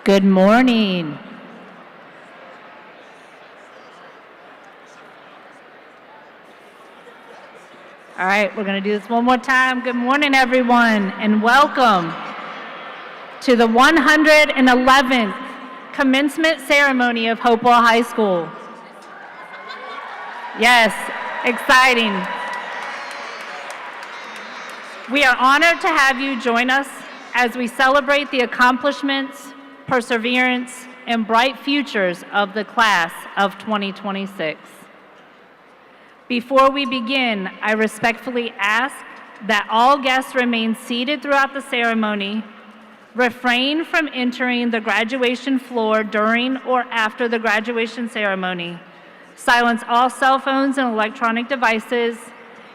Good morning. All right, we're going to do this one more time. Good morning, everyone, and welcome to the 111th commencement ceremony of Hopewell High School. Yes, exciting. We are honored to have you join us as we celebrate the accomplishments, perseverance, and bright futures of the class of 2026. Before we begin, I respectfully ask that all guests remain seated throughout the ceremony, refrain from entering the graduation floor during or after the graduation ceremony, silence all cell phones and electronic devices,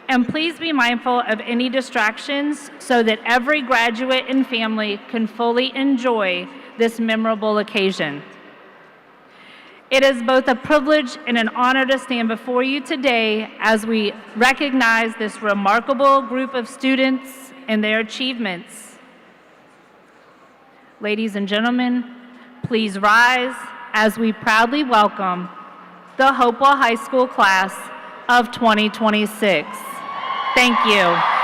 and please be mindful of any distractions so that every graduate and family can fully enjoy this memorable occasion. It is both a privilege and an honor to stand before you today as we recognize this remarkable group of students and their achievements. Ladies and gentlemen, please rise as we proudly welcome the Hopewell High School class of 2026. Thank you.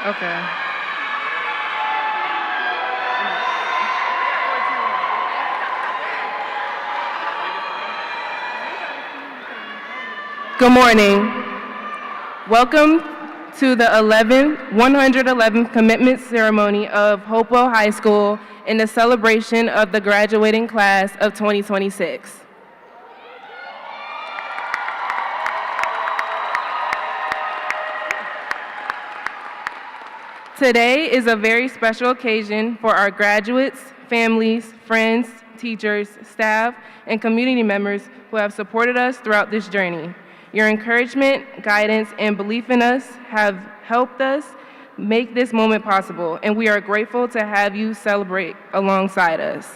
Okay. Good morning. Welcome to the 111th commitment ceremony of Hopewell High School in the celebration of the graduating class of 2026. Today is a very special occasion for our graduates, families, friends, teachers, staff, and community members who have supported us throughout this journey. Your encouragement, guidance, and belief in us have helped us make this moment possible, and we are grateful to have you celebrate alongside us.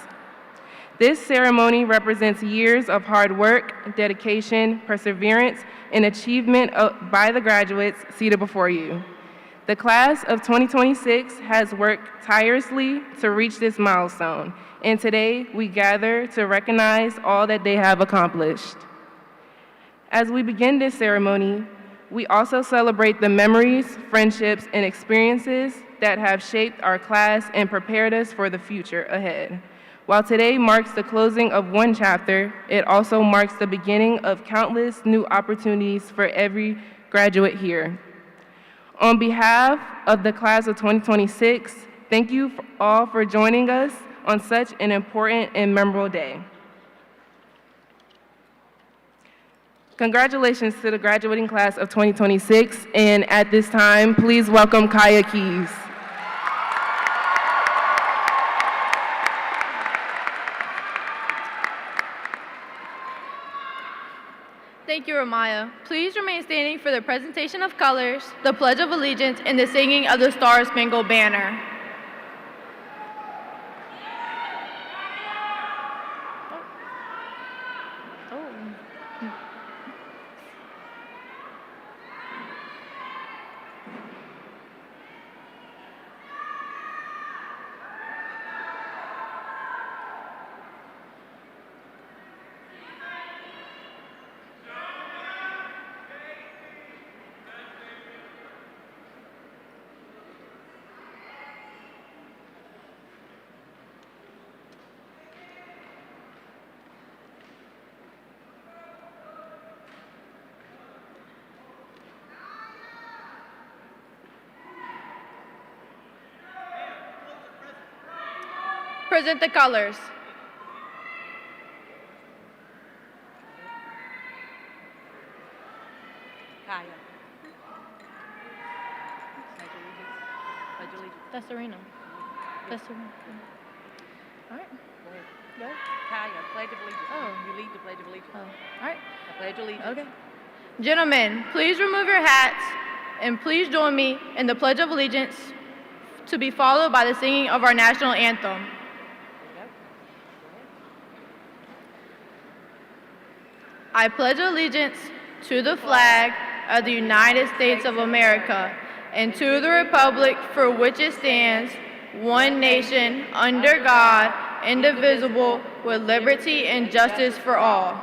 This ceremony represents years of hard work, dedication, perseverance, and achievement by the graduates seated before you. The class of 2026 has worked tirelessly to reach this milestone, and today we gather to recognize all that they have accomplished. As we begin this ceremony, we also celebrate the memories, friendships, and experiences that have shaped our class and prepared us for the future ahead. While today marks the closing of one chapter, it also marks the beginning of countless new opportunities for every graduate here. On behalf of the class of 2026, thank you all for joining us on such an important and memorable day. Congratulations to the graduating class of 2026, and at this time, please welcome Kaya Keys. Thank you, Ramaya. Please remain standing for the presentation of colors, the Pledge of Allegiance, and the singing of the Star-Spangled Banner. Present the colors. Kaya. Pledge allegiance. Pledge allegiance. That's Serena. That's Serena. All right. Go ahead. Go. Kaya, Pledge of Allegiance. Oh. You lead the Pledge of Allegiance. Oh. All right. I pledge allegiance. Okay. Gentlemen, please remove your hats and please join me in the Pledge of Allegiance to be followed by the singing of our national anthem. I pledge allegiance to the flag of the United States of America and to the republic for which it stands, one nation, under God, indivisible, with liberty and justice for all.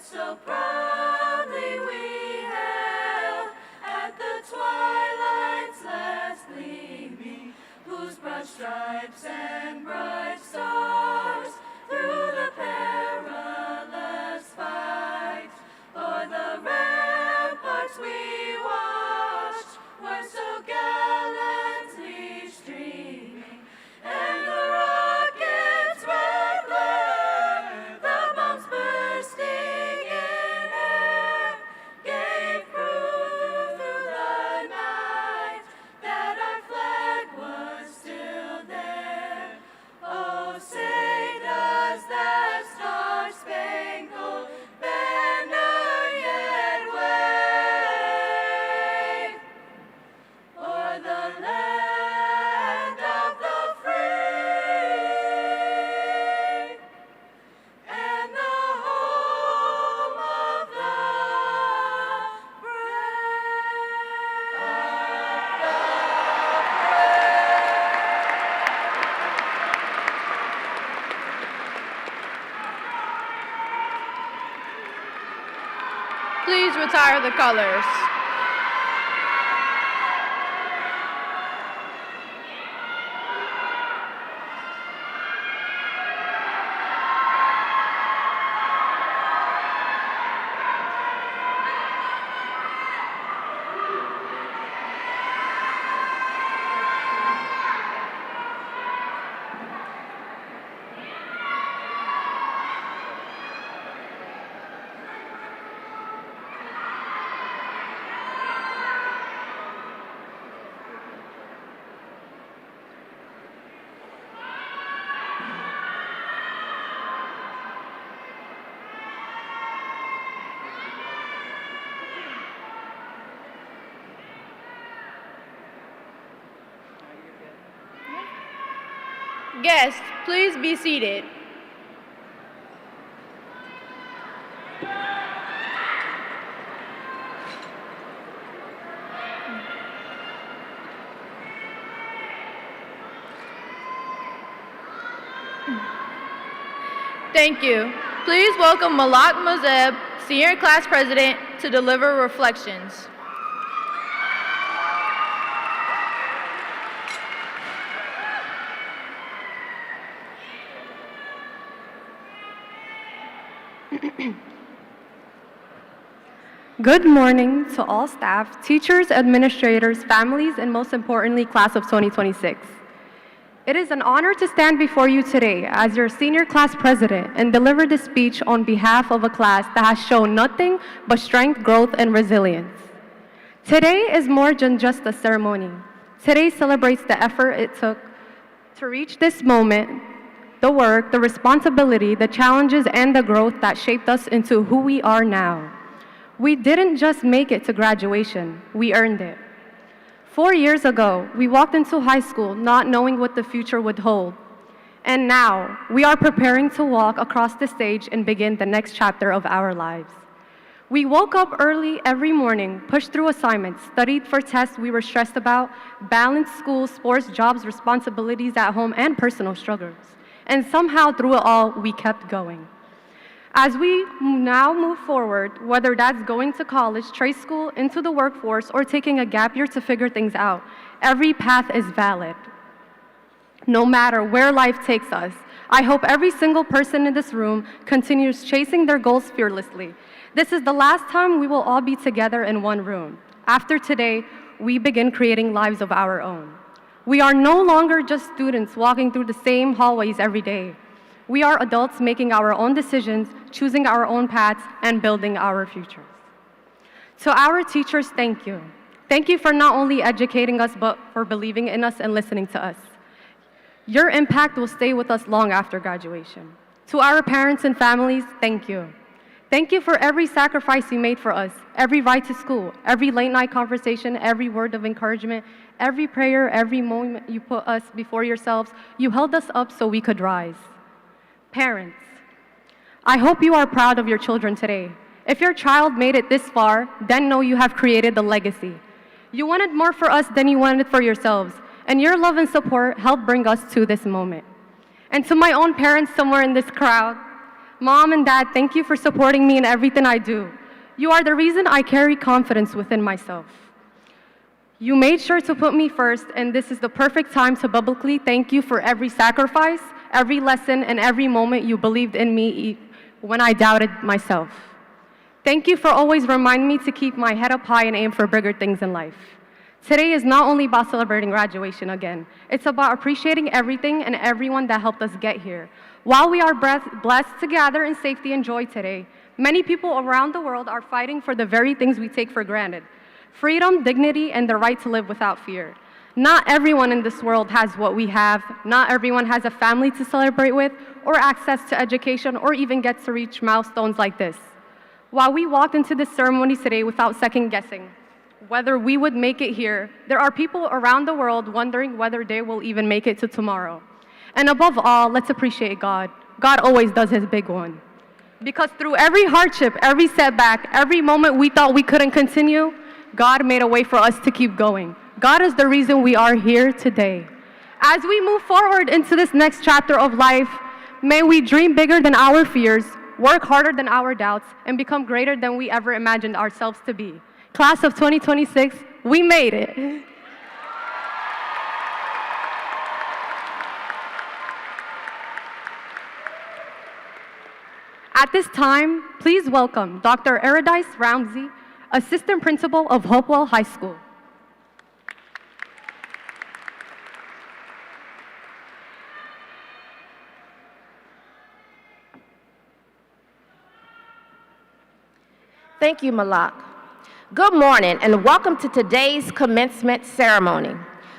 So proudly we hailed at the twilight's last gleaming, whose broad stripes and bright stars through the perilous fight o'er the ramparts we watched were so gallantly streaming, and the rocket's red glare, the bombs bursting please retire the colors? Guests, please be seated. Thank you. Please welcome Malak Mazeb, Senior Class President, to deliver reflections. Good morning to all staff, teachers, administrators, families, and most importantly, class of 2026. It is an honor to stand before you today as your senior class president and deliver this speech on behalf of a class that has shown nothing but strength, growth, and resilience. Today is more than just a ceremony. Today celebrates the effort it took to reach this moment, the work, the responsibility, the challenges, and the growth that shaped us into who we are now. We didn't just make it to graduation, we earned it. 4 years ago, we walked into high school not knowing what the future would hold. And now, we are preparing to walk across the stage and begin the next chapter of our lives. We woke up early every morning, pushed through assignments, studied for tests we were stressed about, balanced school, sports, jobs, responsibilities at home, and personal struggles. And somehow, through it all, we kept going. As we now move forward, whether that's going to college, trade school, into the workforce, or taking a gap year to figure things out, every path is valid. No matter where life takes us, I hope every single person in this room continues chasing their goals fearlessly. This is the last time we will all be together in one room. After today, we begin creating lives of our own. We are no longer just students walking through the same hallways every day. We are adults making our own decisions, choosing our own paths, and building our futures. To our teachers, thank you. Thank you for not only educating us, but for believing in us and listening to us. Your impact will stay with us long after graduation. To our parents and families, thank you. Thank you for every sacrifice you made for us, every ride to school, every late night conversation, every word of encouragement, every prayer, every moment you put us before yourselves. You held us up so we could rise. Parents, I hope you are proud of your children today. If your child made it this far, then know you have created a legacy. You wanted more for us than you wanted for yourselves, and your love and support helped bring us to this moment. And to my own parents somewhere in this crowd, Mom and Dad, thank you for supporting me in everything I do. You are the reason I carry confidence within myself. You made sure to put me first, and this is the perfect time to publicly thank you for every sacrifice, every lesson, and every moment you believed in me when I doubted myself. Thank you for always reminding me to keep my head up high and aim for bigger things in life. Today is not only about celebrating graduation again, it's about appreciating everything and everyone that helped us get here. While we are blessed to gather in safety and joy today, many people around the world are fighting for the very things we take for granted: freedom, dignity, and the right to live without fear. Not everyone in this world has what we have. Not everyone has a family to celebrate with, or access to education, or even gets to reach milestones like this. While we walked into this ceremony today without second guessing whether we would make it here, there are people around the world wondering whether they will even make it to tomorrow. And above all, let's appreciate God. God always does his big one. Because through every hardship, every setback, every moment we thought we couldn't continue, God made a way for us to keep going. God is the reason we are here today. As we move forward into this next chapter of life, may we dream bigger than our fears, work harder than our doubts, and become greater than we ever imagined ourselves to be. Class of 2026, we made it. At this time, please welcome Dr. Eredice Ramsey, Assistant Principal of Hopewell High School. Thank you, Malak. Good morning and welcome to today's commencement ceremony.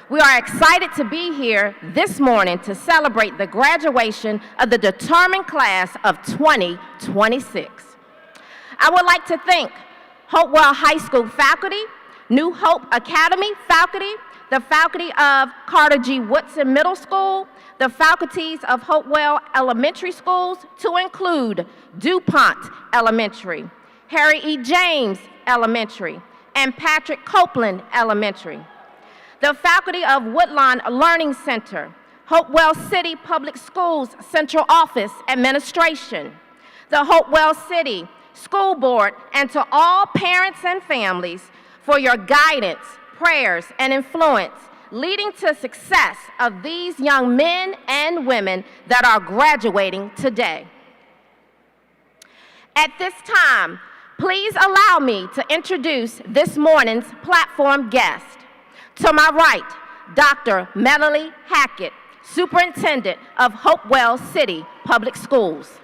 We are excited to be here this morning to celebrate the graduation of the determined class of 2026. I would like to thank Hopewell High School faculty, New Hope Academy faculty, the faculty of Carter G. Woodson Middle School, the faculties of Hopewell Elementary Schools, to include DuPont Elementary, Harry E. James Elementary, and Patrick Copeland Elementary. The faculty of Woodlawn Learning Center, Hopewell City Public Schools Central Office Administration, the Hopewell City School Board, and to all parents and families for your guidance, prayers, and influence leading to success of these young men and women that are graduating today. At this time, please allow me to introduce this morning's platform guest. To my right, Dr. Melanie Hackett, Superintendent of Hopewell City Public Schools.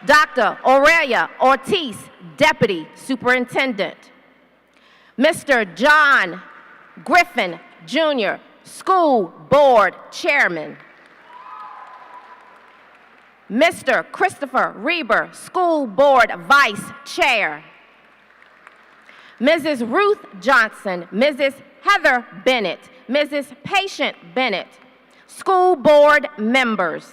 Dr. Aurelia Ortiz, Deputy Superintendent. Mr. John Griffin, Jr., School Board Chairman. Mr. Christopher Reber, School Board Vice Chair. Mrs. Ruth Johnson, Mrs. Heather Bennett, Mrs. Patient Bennett, School Board members.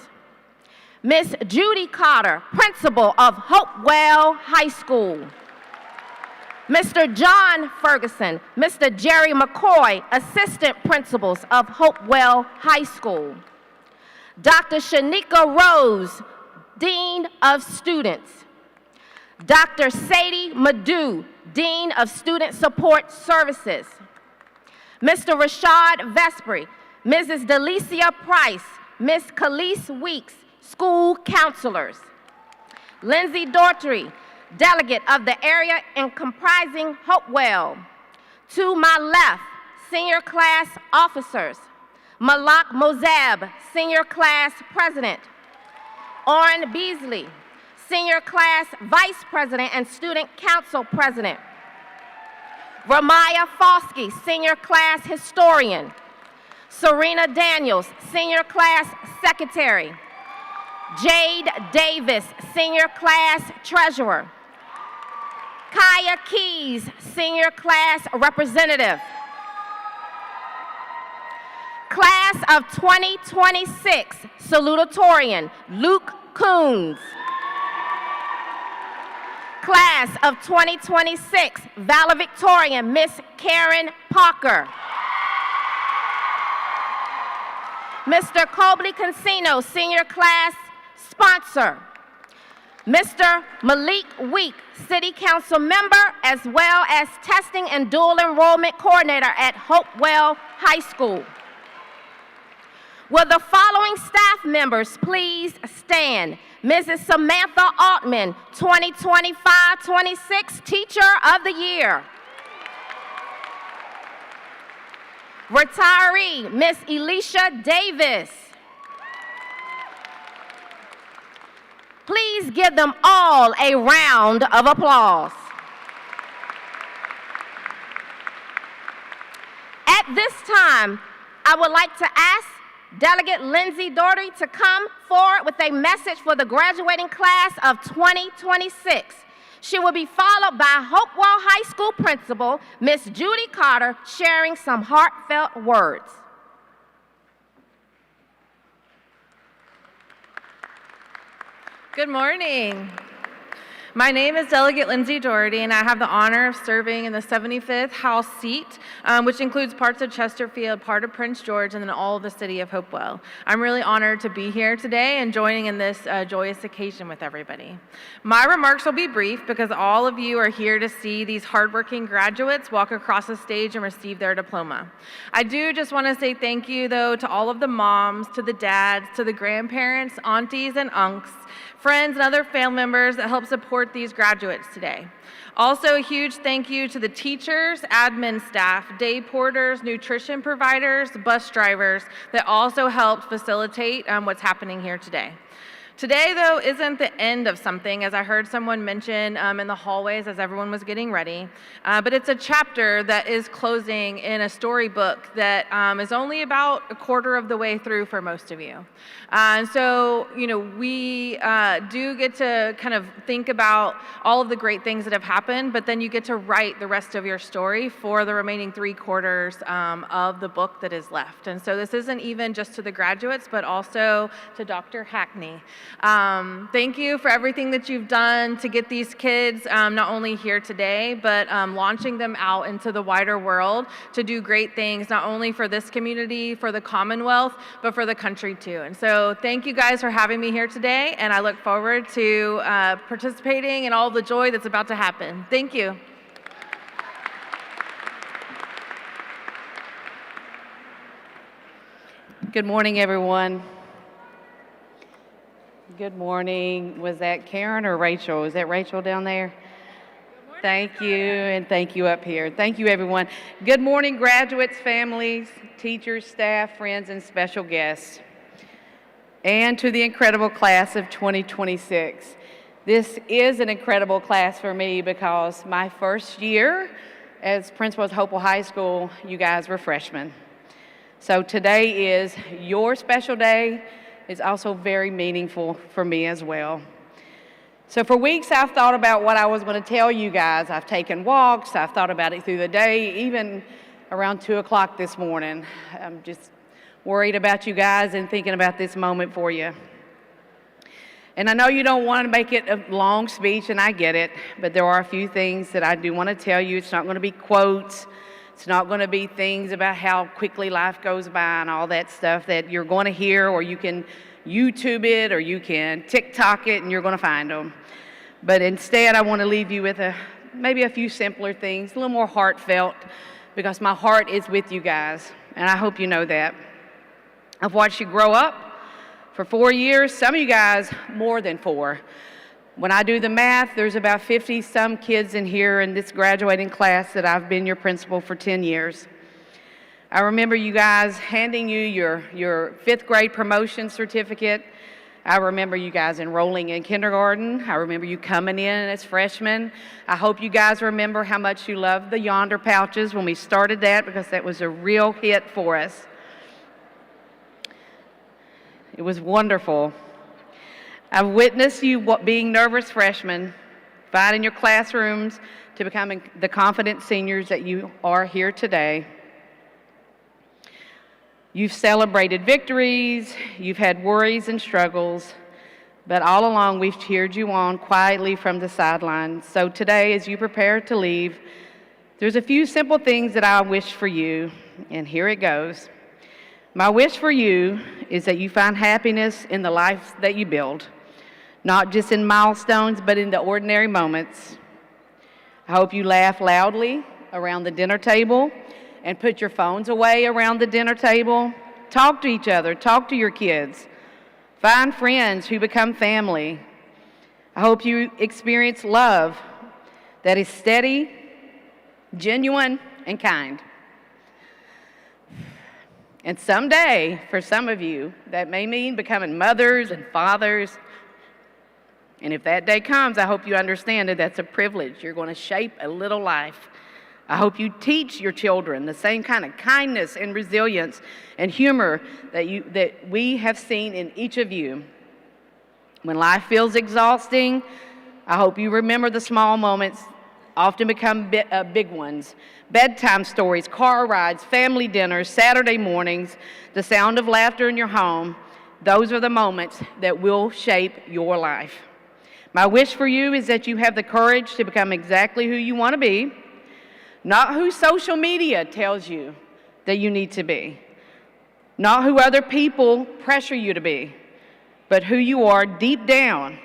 Miss Judy Cotter, Principal of Hopewell High School. Mr. John Ferguson, Mr. Jerry McCoy, Assistant Principals of Hopewell High School. Dr. Shanika Rose, Dean of Students. Dr. Sadie Madu, Dean of Student Support Services. Mr. Rashad Vespri, Mrs. Delicia Price, Miss Khalees Weeks, School Counselors. Lindsay Daughtry, Delegate of the area and comprising Hopewell. To my left, Senior Class Officers. Malak Mozab, Senior Class President. Orrin Beasley, Senior Class Vice President and Student Council President. Ramaya Foskey, Senior Class Historian. Serena Daniels, Senior Class Secretary. Jade Davis, Senior Class Treasurer. Kaya Keys, Senior Class Representative. Class of 2026, Salutatorian, Luke Coons. Class of 2026, Valedictorian, Miss Karen Parker. Mr. Cobley Consino, Senior Class Sponsor. Mr. Malik Week, City Council Member, as well as Testing and Dual Enrollment Coordinator at Hopewell High School. Will the following staff members please stand? Mrs. Samantha Altman, 2025-26 Teacher of the Year. Retiree, Miss Elisha Davis. Please give them all a round of applause. At this time, I would like to ask Delegate Lindsay Daughtry to come forward with a message for the graduating class of 2026. She will be followed by Hopewell High School Principal, Miss Judy Cotter, sharing some heartfelt words. Good morning. My name is Delegate Lindsay Doherty, and I have the honor of serving in the 75th House seat, which includes parts of Chesterfield, part of Prince George, and then all of the city of Hopewell. I'm really honored to be here today and joining in this joyous occasion with everybody. My remarks will be brief because all of you are here to see these hardworking graduates walk across the stage and receive their diploma. I do just want to say thank you, though, to all of the moms, to the dads, to the grandparents, aunties, and unks, friends, and other family members that help support these graduates today. Also, a huge thank you to the teachers, admin staff, day porters, nutrition providers, bus drivers that also helped facilitate what's happening here today. Today, though, isn't the end of something, as I heard someone mention in the hallways as everyone was getting ready, but it's a chapter that is closing in a storybook that is only about a quarter of the way through for most of you. And so, we do get to kind of think about all of the great things that have happened, but then you get to write the rest of your story for the remaining 3/4 of the book that is left. And so this isn't even just to the graduates, but also to Dr. Hackney. Thank you for everything that you've done to get these kids not only here today, but launching them out into the wider world to do great things, not only for this community, for the Commonwealth, but for the country too. And so thank you guys for having me here today, and I look forward to participating in all the joy that's about to happen. Thank you. Good morning, everyone. Good morning. Was that Karen or Rachel? Is that Rachel down there? Thank you, and thank you up here. Thank you, everyone. Good morning, graduates, families, teachers, staff, friends, and special guests. And to the incredible class of 2026. This is an incredible class for me because my first year as principal at Hopewell High School, you guys were freshmen. So today is your special day. It's also very meaningful for me as well. So for weeks, I've thought about what I was going to tell you guys. I've taken walks. I've thought about it through the day, even around 2 o'clock this morning. I'm just worried about you guys and thinking about this moment for you. And I know you don't want to make it a long speech, and I get it, but there are a few things that I do want to tell you. It's not going to be quotes. It's not going to be things about how quickly life goes by and all that stuff that you're going to hear, or you can YouTube it, or you can TikTok it, and you're going to find them. But instead, I want to leave you with maybe a few simpler things, a little more heartfelt, because my heart is with you guys, and I hope you know that. I've watched you grow up for 4 years, some of you guys more than 4. When I do the math, there's about 50-some kids in here in this graduating class that I've been your principal for 10 years. I remember you guys handing you your 5th grade promotion certificate. I remember you guys enrolling in kindergarten. I remember you coming in as freshmen. I hope you guys remember how much you loved the Yonder pouches when we started that, because that was a real hit for us. It was wonderful. I've witnessed you being nervous freshmen, finding your classrooms to becoming the confident seniors that you are here today. You've celebrated victories, you've had worries and struggles, but all along we've cheered you on quietly from the sidelines. So today, as you prepare to leave, there's a few simple things that I wish for you, and here it goes. My wish for you is that you find happiness in the life that you build. Not just in milestones, but in the ordinary moments. I hope you laugh loudly around the dinner table and put your phones away around the dinner table. Talk to each other, talk to your kids. Find friends who become family. I hope you experience love that is steady, genuine, and kind. And someday, for some of you, that may mean becoming mothers and fathers. And if that day comes, I hope you understand that that's a privilege. You're going to shape a little life. I hope you teach your children the same kind of kindness and resilience and humor that we have seen in each of you. When life feels exhausting, I hope you remember the small moments often become big ones. Bedtime stories, car rides, family dinners, Saturday mornings, the sound of laughter in your home. Those are the moments that will shape your life. My wish for you is that you have the courage to become exactly who you want to be, not who social media tells you that you need to be, not who other people pressure you to be, but who you are deep down.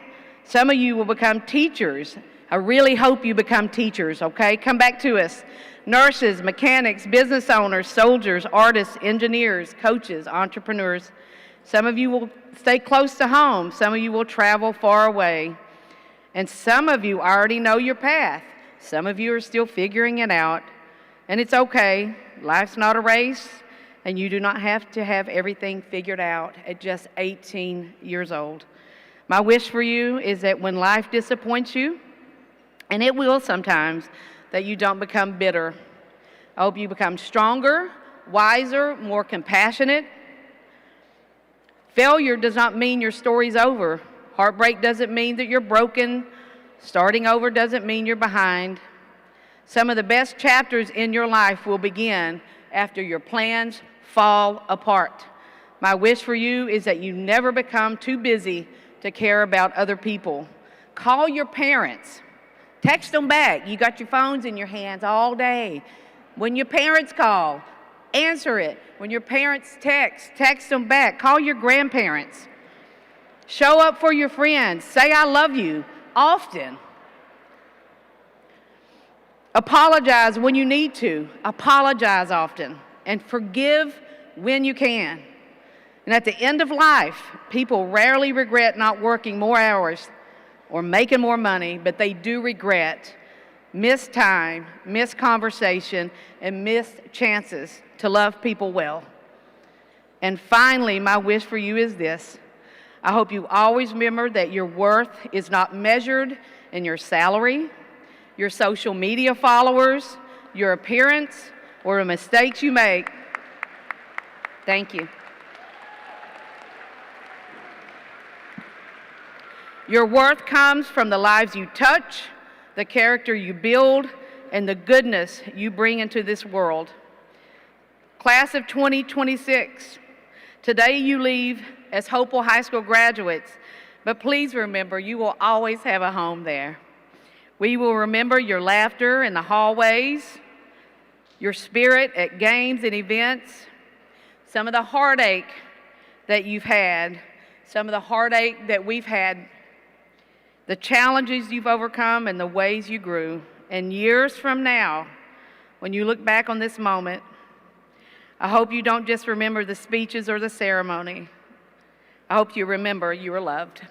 Some of you will become teachers. I really hope you become teachers, okay? Come back to us. Nurses, mechanics, business owners, soldiers, artists, engineers, coaches, entrepreneurs. Some of you will stay close to home. Some of you will travel far away. And some of you already know your path. Some of you are still figuring it out. And it's okay. Life's not a race, and you do not have to have everything figured out at just 18 years old. My wish for you is that when life disappoints you, and it will sometimes, that you don't become bitter. I hope you become stronger, wiser, more compassionate. Failure does not mean your story's over. Heartbreak doesn't mean that you're broken. Starting over doesn't mean you're behind. Some of the best chapters in your life will begin after your plans fall apart. My wish for you is that you never become too busy to care about other people. Call your parents. Text them back. You got your phones in your hands all day. When your parents call, answer it. When your parents text them back. Call your grandparents. Show up for your friends. Say I love you often. Apologize when you need to. Apologize often. And forgive when you can. And at the end of life, people rarely regret not working more hours or making more money, but they do regret missed time, missed conversation, and missed chances to love people well. And finally, my wish for you is this. I hope you always remember that your worth is not measured in your salary, your social media followers, your appearance, or the mistakes you make. Thank you. Your worth comes from the lives you touch, the character you build, and the goodness you bring into this world. Class of 2026, today you leave as Hopewell High School graduates, but please remember you will always have a home there. We will remember your laughter in the hallways, your spirit at games and events, some of the heartache that you've had, some of the heartache that we've had, the challenges you've overcome and the ways you grew. And years from now, when you look back on this moment, I hope you don't just remember the speeches or the ceremony. I hope you remember you were loved.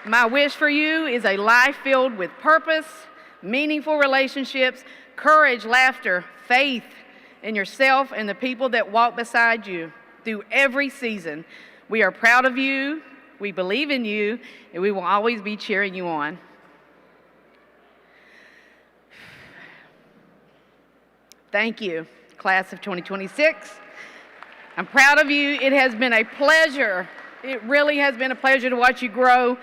My wish for you is a life filled with purpose, meaningful relationships, courage, laughter, faith in yourself and the people that walk beside you through every season. We are proud of you, we believe in you, and we will always be cheering you on. Thank you, class of 2026. I'm proud of you. It has been a pleasure. It really has been a pleasure to watch you grow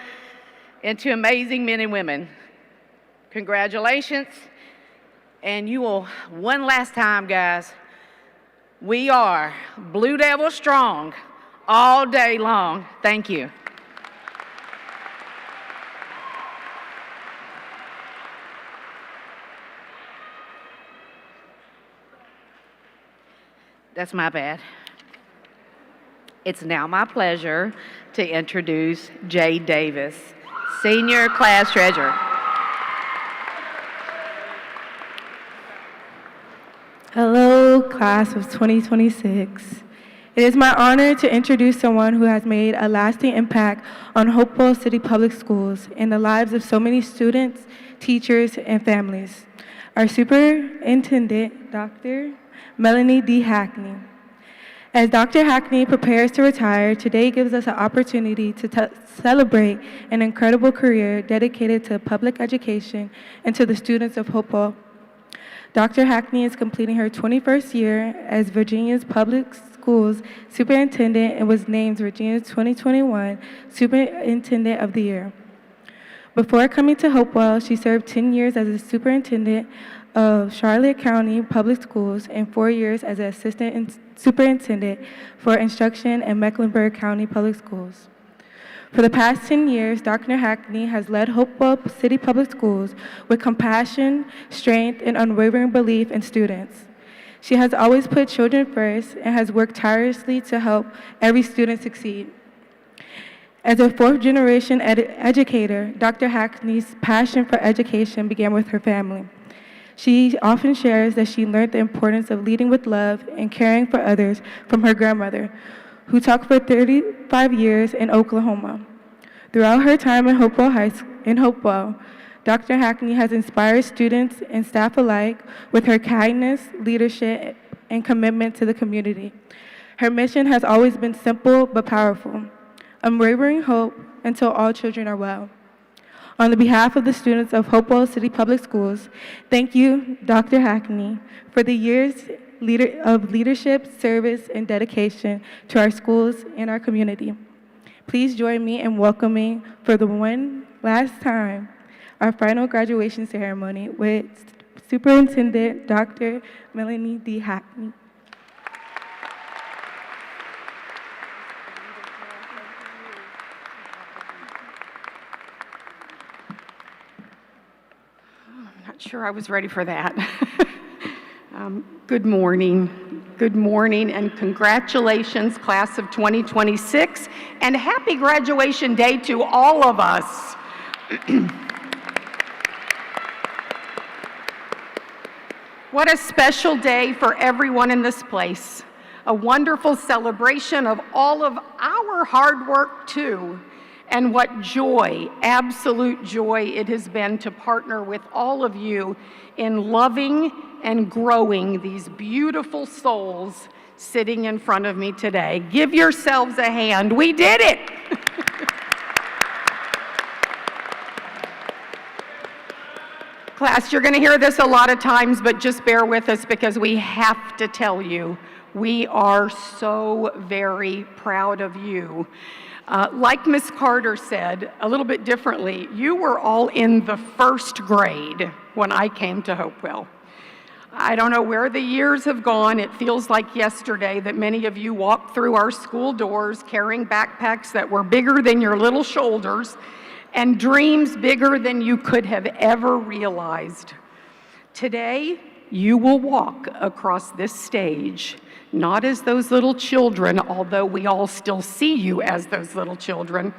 into amazing men and women. Congratulations. And you will, one last time, guys, we are Blue Devil strong all day long. Thank you. That's my bad. It's now my pleasure to introduce Jay Davis, Senior Class Treasurer. Hello, class of 2026. It is my honor to introduce someone who has made a lasting impact on Hopewell City Public Schools and the lives of so many students, teachers, and families. Our Superintendent, Dr. Melanie D. Hackney. As Dr. Hackney prepares to retire, today gives us an opportunity to celebrate an incredible career dedicated to public education and to the students of Hopewell. Dr. Hackney is completing her 21st year as Virginia's Public Schools Superintendent and was named Virginia's 2021 Superintendent of the Year. Before coming to Hopewell, she served 10 years as a superintendent of Charlotte County Public Schools and 4 years as an assistant superintendent for instruction in Mecklenburg County Public Schools. For the past 10 years, Dr. Hackney has led Hopewell City Public Schools with compassion, strength, and unwavering belief in students. She has always put children first and has worked tirelessly to help every student succeed. As a fourth-generation educator, Dr. Hackney's passion for education began with her family. She often shares that she learned the importance of leading with love and caring for others from her grandmother, who taught for 35 years in Oklahoma. Throughout her time in Hopewell, Dr. Hackney has inspired students and staff alike with her kindness, leadership, and commitment to the community. Her mission has always been simple but powerful: unwavering hope until all children are well. On the behalf of the students of Hopewell City Public Schools, thank you, Dr. Hackney, for the years of leadership, service, and dedication to our schools and our community. Please join me in welcoming, for the one last time, our final graduation ceremony with Superintendent Dr. Melanie D. Hackney. I'm not sure I was ready for that. Good morning, and congratulations, class of 2026, and happy graduation day to all of us. What a special day for everyone in this place. A wonderful celebration of all of our hard work too. And what joy, absolute joy it has been to partner with all of you in loving and growing these beautiful souls sitting in front of me today. Give yourselves a hand. We did it. Class, you're going to hear this a lot of times, but just bear with us because we have to tell you, we are so very proud of you. Like Miss Carter said, a little bit differently, you were all in the first grade when I came to Hopewell. I don't know where the years have gone. It feels like yesterday that many of you walked through our school doors carrying backpacks that were bigger than your little shoulders and dreams bigger than you could have ever realized. Today, you will walk across this stage, not as those little children, although we all still see you as those little children,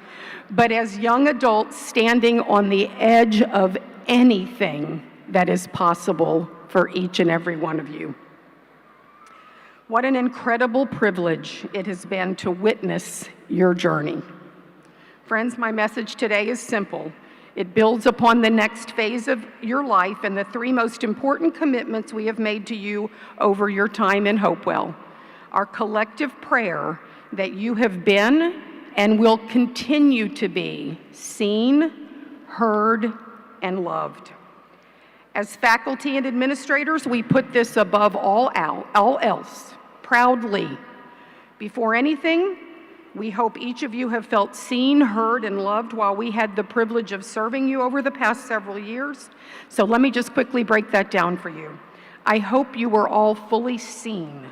but as young adults standing on the edge of anything that is possible for each and every one of you. What an incredible privilege it has been to witness your journey. Friends, my message today is simple. It builds upon the next phase of your life and the three most important commitments we have made to you over your time in Hopewell. Our collective prayer that you have been and will continue to be seen, heard, and loved. As faculty and administrators, we put this above all else, proudly. Before anything, we hope each of you have felt seen, heard, and loved while we had the privilege of serving you over the past several years. So let me just quickly break that down for you. I hope you were all fully seen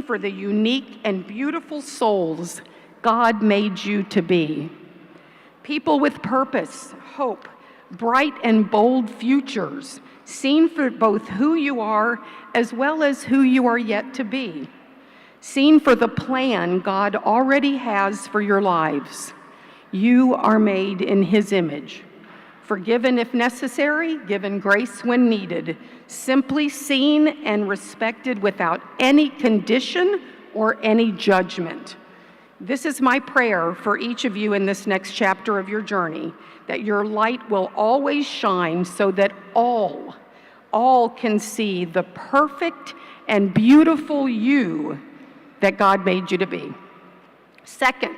for the unique and beautiful souls God made you to be. People with purpose, hope, bright and bold futures, seen for both who you are as well as who you are yet to be. Seen for the plan God already has for your lives. You are made in His image. Forgiven if necessary, given grace when needed, simply seen and respected without any condition or any judgment. This is my prayer for each of you in this next chapter of your journey, that your light will always shine so that all can see the perfect and beautiful you that God made you to be. Second,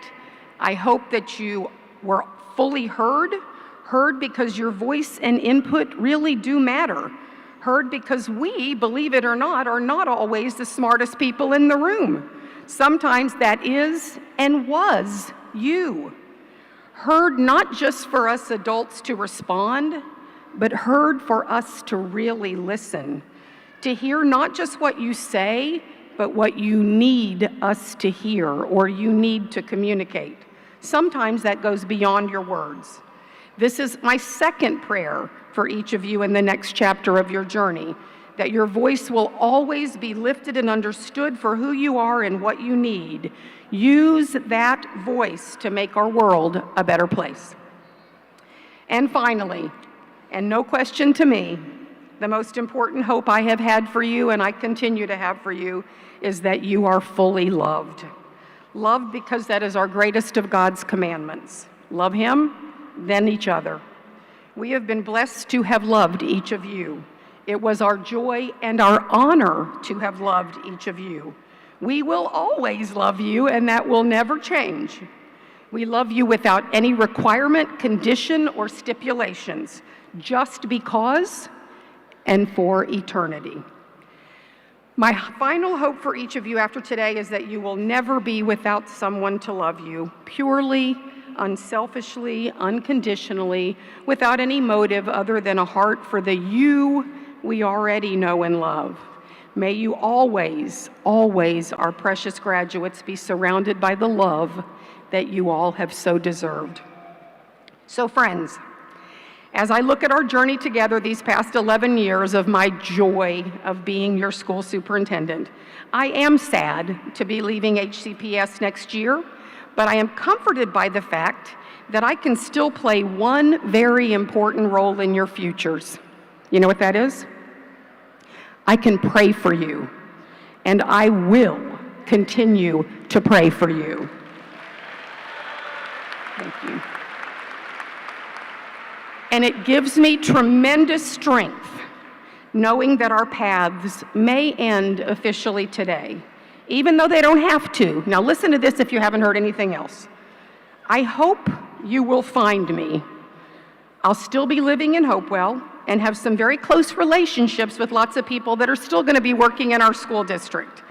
I hope that you were fully heard because your voice and input really do matter. Heard because we, believe it or not, are not always the smartest people in the room. Sometimes that is and was you. Heard not just for us adults to respond, but heard for us to really listen, to hear not just what you say, but what you need us to hear or you need to communicate. Sometimes that goes beyond your words. This is my second prayer for each of you in the next chapter of your journey, that your voice will always be lifted and understood for who you are and what you need. Use that voice to make our world a better place. And finally, and no question to me, the most important hope I have had for you and I continue to have for you is that you are fully loved. Loved because that is our greatest of God's commandments. Love Him, then each other. We have been blessed to have loved each of you. It was our joy and our honor to have loved each of you. We will always love you, and that will never change. We love you without any requirement, condition, or stipulations, just because and for eternity. My final hope for each of you after today is that you will never be without someone to love you, purely, unselfishly, unconditionally, without any motive other than a heart for the you we already know and love. May you always, always, our precious graduates, be surrounded by the love that you all have so deserved. So friends, as I look at our journey together these past 11 years of my joy of being your school superintendent, I am sad to be leaving HCPS next year, but I am comforted by the fact that I can still play one very important role in your futures. You know what that is? I can pray for you, and I will continue to pray for you. Thank you. And it gives me tremendous strength knowing that our paths may end officially today, even though they don't have to. Now listen to this if you haven't heard anything else. I hope you will find me. I'll still be living in Hopewell and have some very close relationships with lots of people that are still going to be working in our school district.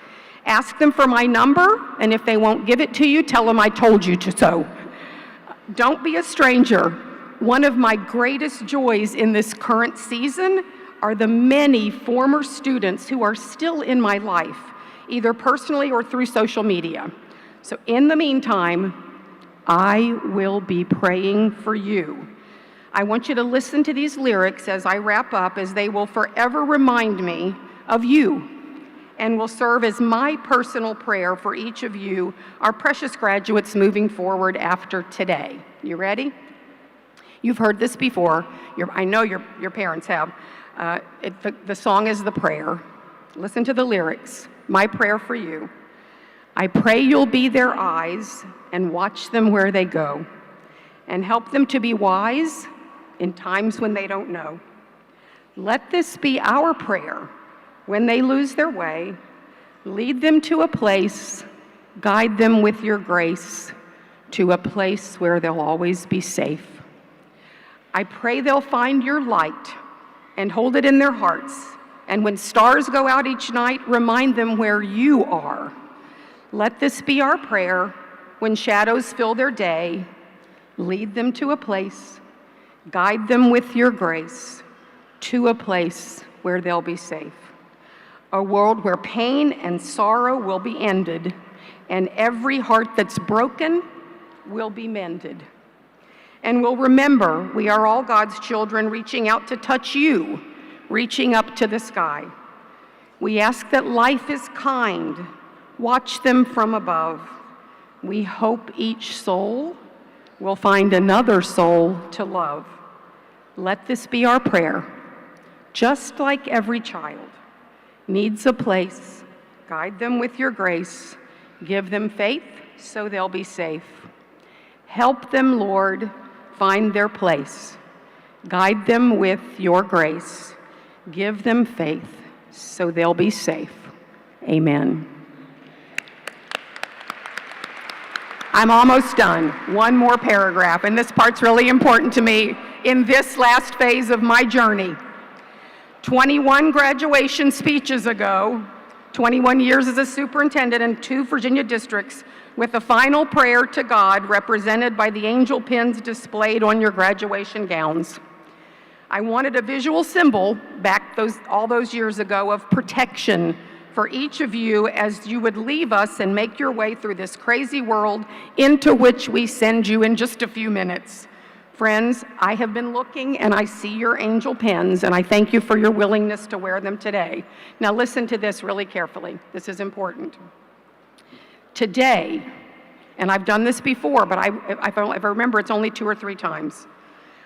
Ask them for my number, and if they won't give it to you, tell them I told you to so. Don't be a stranger. One of my greatest joys in this current season are the many former students who are still in my life, either personally or through social media. So in the meantime, I will be praying for you. I want you to listen to these lyrics as I wrap up, as they will forever remind me of you and will serve as my personal prayer for each of you, our precious graduates, moving forward after today. You ready? You've heard this before. I know your parents have. The song is the prayer. Listen to the lyrics. My prayer for you. I pray you'll be their eyes and watch them where they go, and help them to be wise in times when they don't know. Let this be our prayer when they lose their way. Lead them to a place, guide them with your grace to a place where they'll always be safe. I pray they'll find your light and hold it in their hearts, and when stars go out each night, remind them where you are. Let this be our prayer when shadows fill their day. Lead them to a place, guide them with your grace to a place where they'll be safe. A world where pain and sorrow will be ended, and every heart that's broken will be mended. And we'll remember we are all God's children reaching out to touch you, reaching up to the sky. We ask that life is kind. Watch them from above. We hope each soul will find another soul to love. Let this be our prayer. Just like every child needs a place, guide them with your grace. Give them faith so they'll be safe. Help them, Lord, find their place. Guide them with your grace. Give them faith so they'll be safe. Amen. I'm almost done. One more paragraph, and this part's really important to me in this last phase of my journey. 21 graduation speeches ago, 21 years as a superintendent in 2 Virginia districts, with a final prayer to God represented by the angel pins displayed on your graduation gowns. I wanted a visual symbol back all those years ago of protection for each of you as you would leave us and make your way through this crazy world into which we send you in just a few minutes. Friends, I have been looking and I see your angel pens, and I thank you for your willingness to wear them today. Now listen to this really carefully. This is important. Today, and I've done this before, but if I remember, it's only 2 or 3 times.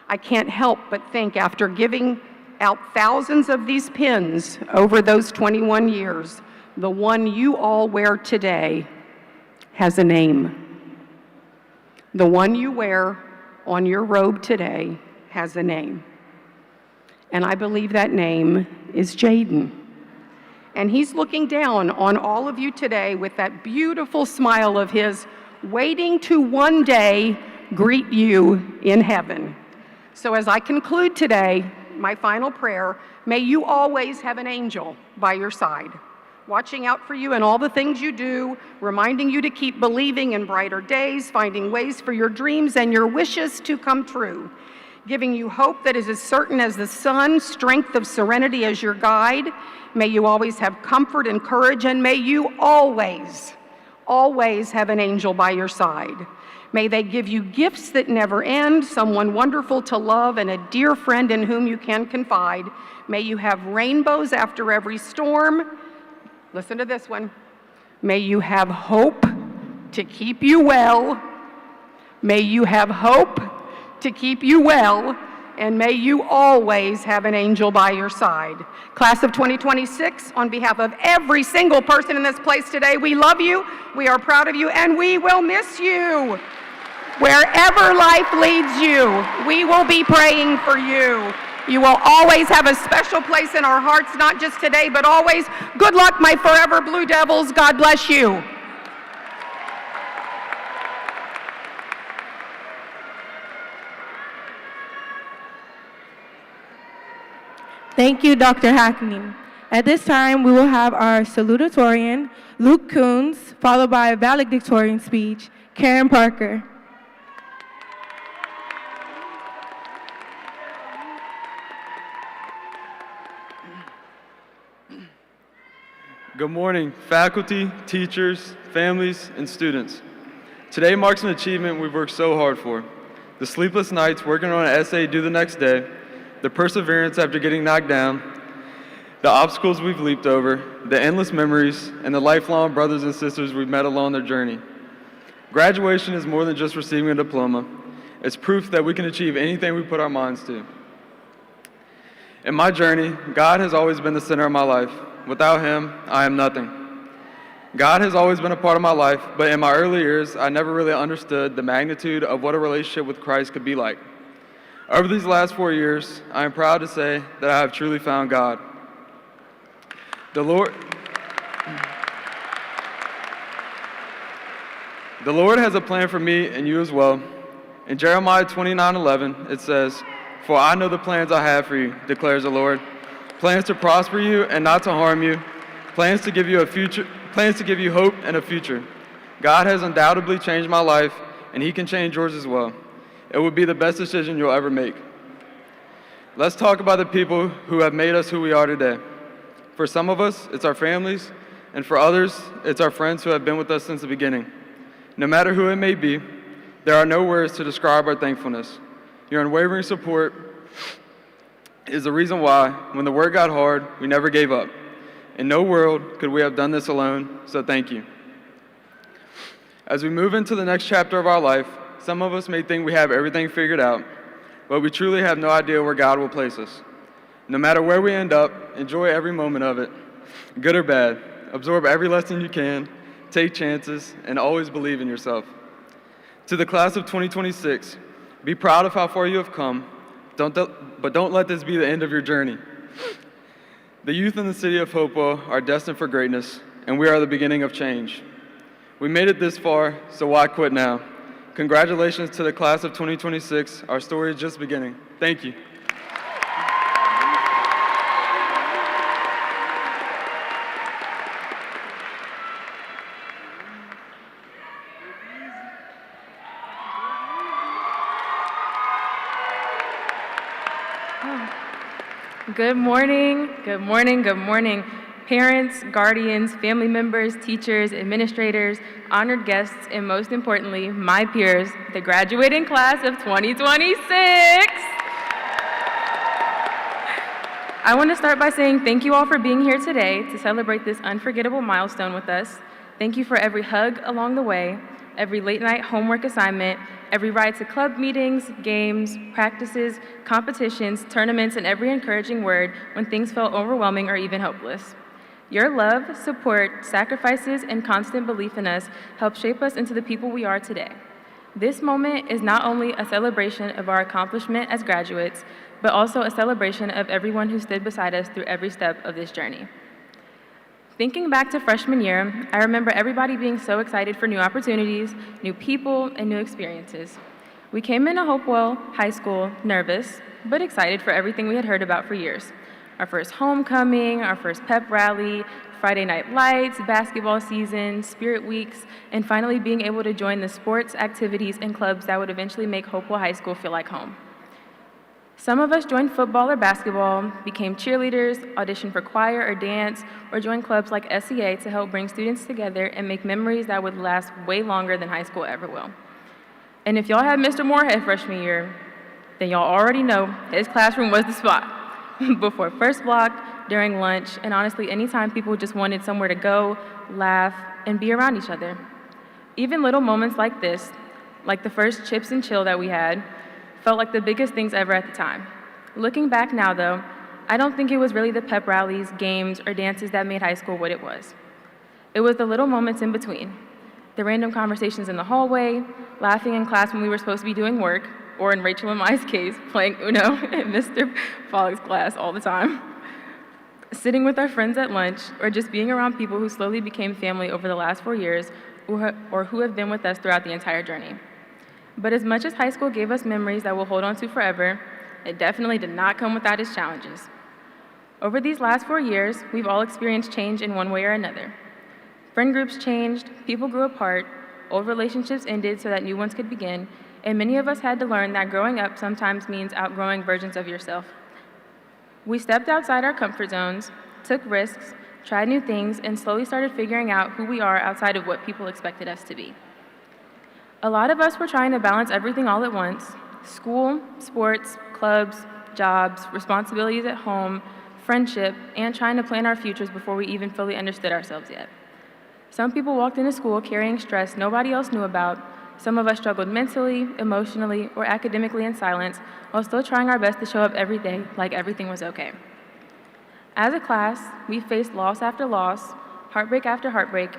I can't help but think, after giving out thousands of these pins over those 21 years, the one you all wear today has a name. The one you wear on your robe today has a name. And I believe that name is Jaden. And he's looking down on all of you today with that beautiful smile of his, waiting to one day greet you in heaven. So as I conclude today, my final prayer, may you always have an angel by your side, watching out for you in all the things you do, reminding you to keep believing in brighter days, finding ways for your dreams and your wishes to come true, giving you hope that is as certain as the sun, strength of serenity as your guide. May you always have comfort and courage, and may you always have an angel by your side. May they give you gifts that never end, someone wonderful to love, and a dear friend in whom you can confide. May you have rainbows after every storm. Listen to this one. May you have hope to keep you well. May you have hope to keep you well, and may you always have an angel by your side. Class of 2026, on behalf of every single person in this place today, we love you, we are proud of you, and we will miss you. Wherever life leads you, we will be praying for you. You will always have a special place in our hearts, not just today, but always. Good luck, my forever Blue Devils. God bless you. Thank you, Dr. Hackney. At this time, we will have our salutatorian, Luke Coons, followed by a valedictorian speech, Karen Parker. Good morning, faculty, teachers, families, and students. Today marks an achievement we've worked so hard for. The sleepless nights working on an essay due the next day, the perseverance after getting knocked down, the obstacles we've leaped over, the endless memories, and the lifelong brothers and sisters we've met along their journey. Graduation is more than just receiving a diploma. It's proof that we can achieve anything we put our minds to. In my journey, God has always been the center of my life. Without Him, I am nothing. God has always been a part of my life, but in my early years, I never really understood the magnitude of what a relationship with Christ could be like. Over these last 4 years, I am proud to say that I have truly found God. The Lord has a plan for me and you as well. In Jeremiah 29:11, it says, "For I know the plans I have for you, declares the Lord. Plans to prosper you and not to harm you, plans to give you hope and a future." God has undoubtedly changed my life, and He can change yours as well. It would be the best decision you'll ever make. Let's talk about the people who have made us who we are today. For some of us, it's our families, and for others, it's our friends who have been with us since the beginning. No matter who it may be, there are no words to describe our thankfulness. Your unwavering support is the reason why, when the work got hard, we never gave up. In no world could we have done this alone, so thank you. As we move into the next chapter of our life, some of us may think we have everything figured out, but we truly have no idea where God will place us. No matter where we end up, enjoy every moment of it, good or bad. Absorb every lesson you can, take chances, and always believe in yourself. To the class of 2026, be proud of how far you have come, but don't let this be the end of your journey. The youth in the city of Hopewell are destined for greatness, and we are the beginning of change. We made it this far, so why quit now? Congratulations to the class of 2026. Our story is just beginning. Thank you. Oh. Good morning, good morning, good morning. Parents, guardians, family members, teachers, administrators, honored guests, and most importantly, my peers, the graduating class of 2026. I want to start by saying thank you all for being here today to celebrate this unforgettable milestone with us. Thank you for every hug along the way, every late night homework assignment, every ride to club meetings, games, practices, competitions, tournaments, and every encouraging word when things felt overwhelming or even hopeless. Your love, support, sacrifices, and constant belief in us help shape us into the people we are today. This moment is not only a celebration of our accomplishment as graduates, but also a celebration of everyone who stood beside us through every step of this journey. Thinking back to freshman year, I remember everybody being so excited for new opportunities, new people, and new experiences. We came into Hopewell High School nervous, but excited for everything we had heard about for years. Our first homecoming, our first pep rally, Friday night lights, basketball season, spirit weeks, and finally being able to join the sports, activities, and clubs that would eventually make Hopewell High School feel like home. Some of us joined football or basketball, became cheerleaders, auditioned for choir or dance, or joined clubs like SEA to help bring students together and make memories that would last way longer than high school ever will. And if y'all had Mr. Moorhead freshman year, then y'all already know his classroom was the spot. Before first block, during lunch, and honestly, anytime people just wanted somewhere to go, laugh, and be around each other. Even little moments like this, like the first chips and chill that we had, felt like the biggest things ever at the time. Looking back now, though, I don't think it was really the pep rallies, games, or dances that made high school what it was. It was the little moments in between, the random conversations in the hallway, laughing in class when we were supposed to be doing work, or in Rachel and my case, playing Uno in Mr. Pollock's class all the time, sitting with our friends at lunch, or just being around people who slowly became family over the last 4 years, or who have been with us throughout the entire journey. But as much as high school gave us memories that we'll hold on to forever, it definitely did not come without its challenges. Over these last 4 years, we've all experienced change in one way or another. Friend groups changed, people grew apart, old relationships ended so that new ones could begin, and many of us had to learn that growing up sometimes means outgrowing versions of yourself. We stepped outside our comfort zones, took risks, tried new things, and slowly started figuring out who we are outside of what people expected us to be. A lot of us were trying to balance everything all at once: school, sports, clubs, jobs, responsibilities at home, friendship, and trying to plan our futures before we even fully understood ourselves yet. Some people walked into school carrying stress nobody else knew about. Some of us struggled mentally, emotionally, or academically in silence while still trying our best to show up every day like everything was okay. As a class, we faced loss after loss, heartbreak after heartbreak,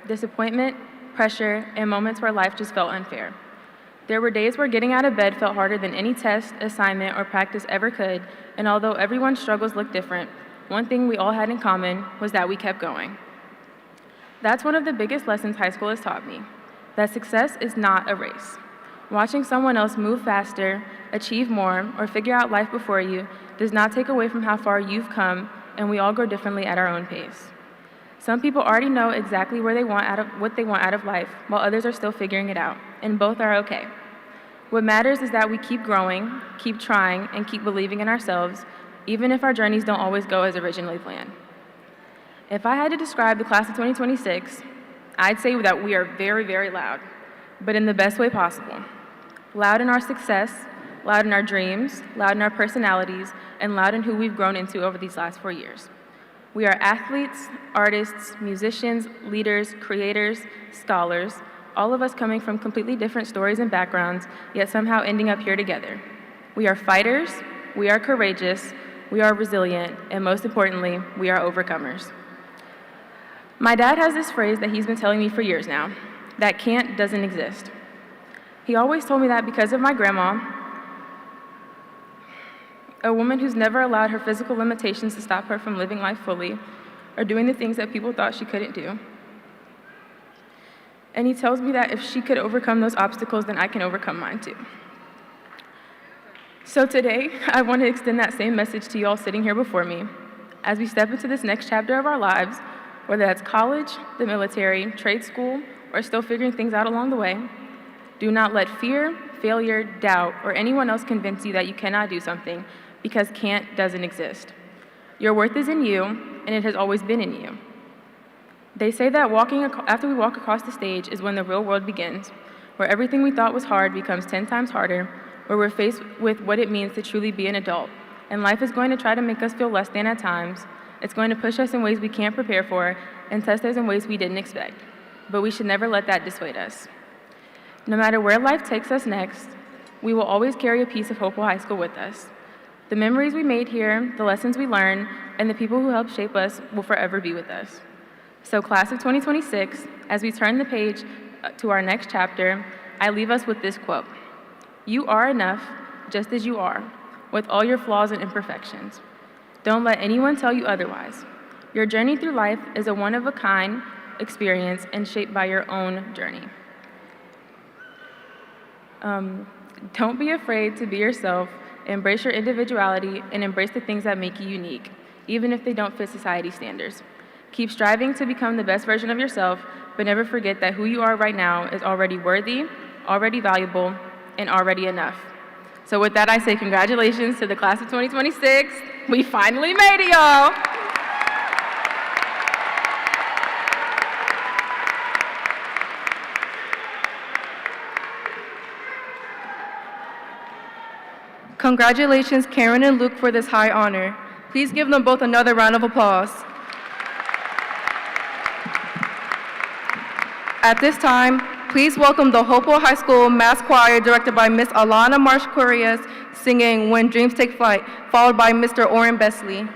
disappointment, pressure, and moments where life just felt unfair. There were days where getting out of bed felt harder than any test, assignment, or practice ever could, and although everyone's struggles looked different, one thing we all had in common was that we kept going. That's one of the biggest lessons high school has taught me, that success is not a race. Watching someone else move faster, achieve more, or figure out life before you does not take away from how far you've come, and we all grow differently at our own pace. Some people already know exactly what they want out of life, while others are still figuring it out, and both are okay. What matters is that we keep growing, keep trying, and keep believing in ourselves, even if our journeys don't always go as originally planned. If I had to describe the class of 2026, I'd say that we are very, very loud, but in the best way possible. Loud in our success, loud in our dreams, loud in our personalities, and loud in who we've grown into over these last 4 years. We are athletes, artists, musicians, leaders, creators, scholars, all of us coming from completely different stories and backgrounds, yet somehow ending up here together. We are fighters, we are courageous, we are resilient, and most importantly, we are overcomers. My dad has this phrase that he's been telling me for years now, that can't doesn't exist. He always told me that because of my grandma, a woman who's never allowed her physical limitations to stop her from living life fully or doing the things that people thought she couldn't do. And he tells me that if she could overcome those obstacles, then I can overcome mine too. So today, I want to extend that same message to you all sitting here before me. As we step into this next chapter of our lives, whether that's college, the military, trade school, or still figuring things out along the way, do not let fear, failure, doubt, or anyone else convince you that you cannot do something, because can't doesn't exist. Your worth is in you, and it has always been in you. They say that after we walk across the stage is when the real world begins, where everything we thought was hard becomes 10 times harder, where we're faced with what it means to truly be an adult. And life is going to try to make us feel less than at times. It's going to push us in ways we can't prepare for and test us in ways we didn't expect. But we should never let that dissuade us. No matter where life takes us next, we will always carry a piece of Hopewell High School with us. The memories we made here, the lessons we learned, and the people who helped shape us will forever be with us. So class of 2026, as we turn the page to our next chapter, I leave us with this quote: "You are enough just as you are, with all your flaws and imperfections. Don't let anyone tell you otherwise. Your journey through life is a one-of-a-kind experience and shaped by your own journey." Don't be afraid to be yourself, embrace your individuality, and embrace the things that make you unique, even if they don't fit society's standards. Keep striving to become the best version of yourself, but never forget that who you are right now is already worthy, already valuable, and already enough. So with that, I say congratulations to the class of 2026. We finally made it, y'all. Congratulations, Karen and Luke, for this high honor. Please give them both another round of applause. At this time, please welcome the Hopewell High School Mass Choir directed by Miss Alana Marsh-Correas singing "When Dreams Take Flight," followed by Mr. Oren Besley.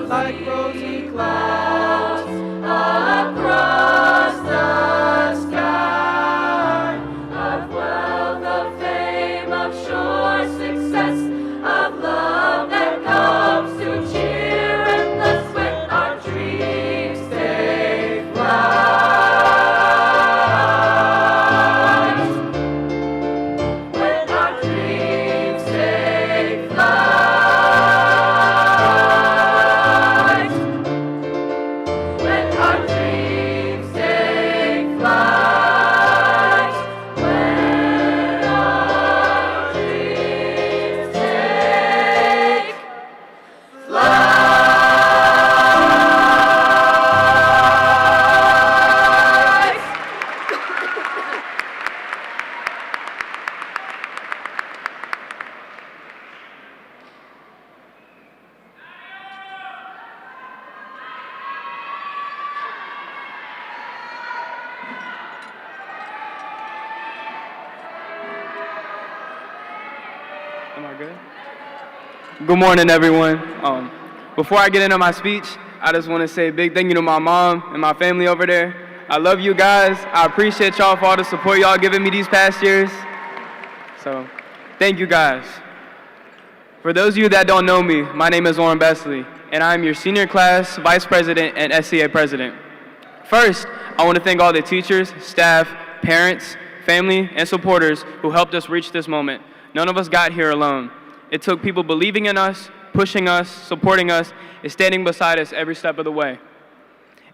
like rosy clouds across Am I good? Good morning, everyone. Before I get into my speech, I just want to say a big thank you to my mom and my family over there. I love you guys. I appreciate y'all for all the support y'all given me these past years. So, thank you guys. For those of you that don't know me, my name is Warren Besley, and I'm your senior class vice president and SCA president. First, I want to thank all the teachers, staff, parents, family, and supporters who helped us reach this moment. None of us got here alone. It took people believing in us, pushing us, supporting us, and standing beside us every step of the way.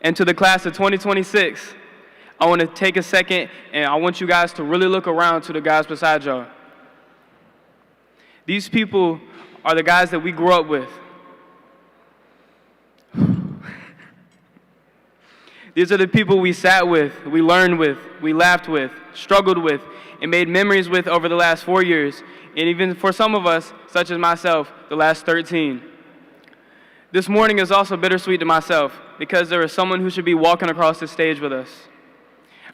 And to the class of 2026, I want to take a second and I want you guys to really look around to the guys beside y'all. These people are the guys that we grew up with. These are the people we sat with, we learned with, we laughed with, struggled with, and made memories with over the last 4 years, and even for some of us, such as myself, the last 13. This morning is also bittersweet to myself because there is someone who should be walking across the stage with us.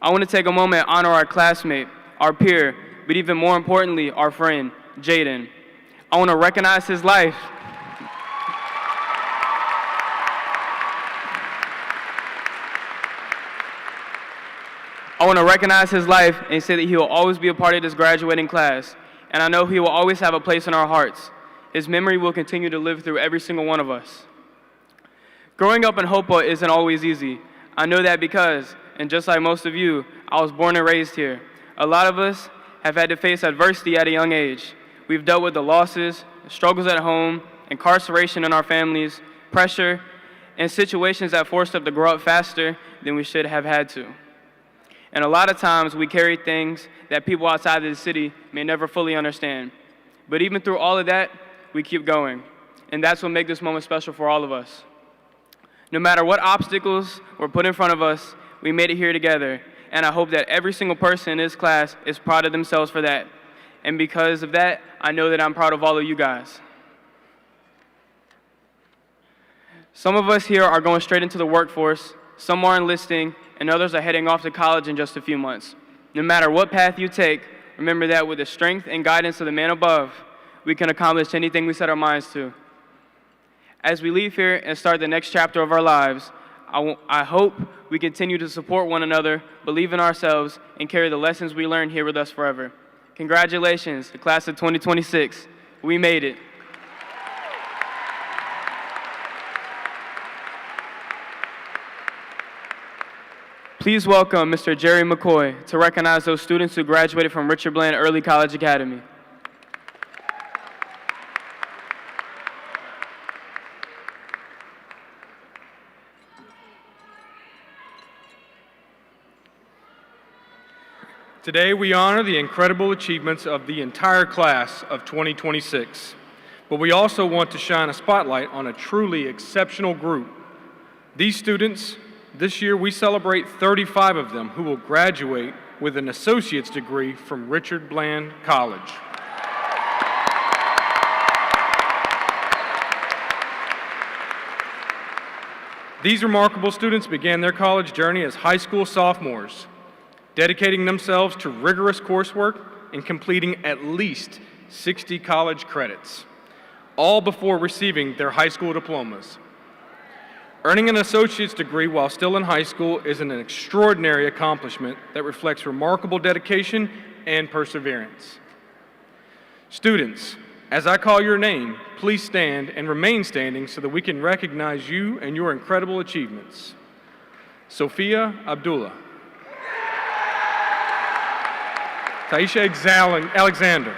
I want to take a moment and honor our classmate, our peer, but even more importantly, our friend, Jaden. I want to recognize his life. I want to recognize his life and say that he will always be a part of this graduating class. And I know he will always have a place in our hearts. His memory will continue to live through every single one of us. Growing up in Hopewell isn't always easy. I know that because, and just like most of you, I was born and raised here. A lot of us have had to face adversity at a young age. We've dealt with the losses, struggles at home, incarceration in our families, pressure, and situations that forced us to grow up faster than we should have had to. And a lot of times we carry things that people outside of the city may never fully understand. But even through all of that, we keep going. And that's what makes this moment special for all of us. No matter what obstacles were put in front of us, we made it here together. And I hope that every single person in this class is proud of themselves for that. And because of that, I know that I'm proud of all of you guys. Some of us here are going straight into the workforce, some are enlisting, and others are heading off to college in just a few months. No matter what path you take, remember that with the strength and guidance of the man above, we can accomplish anything we set our minds to. As we leave here and start the next chapter of our lives, I hope we continue to support one another, believe in ourselves, and carry the lessons we learned here with us forever. Congratulations, the class of 2026. We made it. Please welcome Mr. Jerry McCoy to recognize those students who graduated from Richard Bland Early College Academy. Today, we honor the incredible achievements of the entire class of 2026, but we also want to shine a spotlight on a truly exceptional group. These students, this year we celebrate 35 of them who will graduate with an associate's degree from Richard Bland College. These remarkable students began their college journey as high school sophomores, dedicating themselves to rigorous coursework and completing at least 60 college credits, all before receiving their high school diplomas. Earning an associate's degree while still in high school is an extraordinary accomplishment that reflects remarkable dedication and perseverance. Students, as I call your name, please stand and remain standing so that we can recognize you and your incredible achievements. Sophia Abdullah. Taisha Alexander.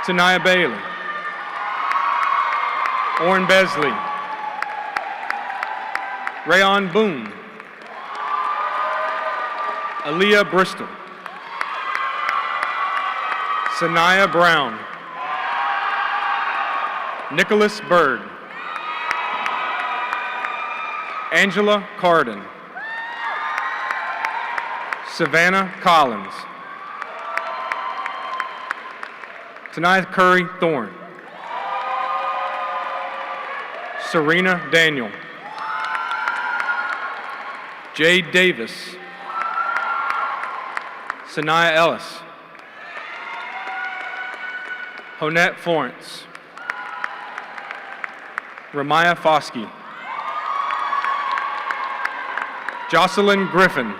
Tanaya Bailey. Orrin Besley. Rayon Boone. Aaliyah Bristol. Sanaya Brown. Nicholas Bird. Angela Carden. Savannah Collins. Tanaya Curry Thorne. Serena Daniel. Jade Davis. Sanaya Ellis. Honette Florence. Ramaya Foskey. Jocelyn Griffin.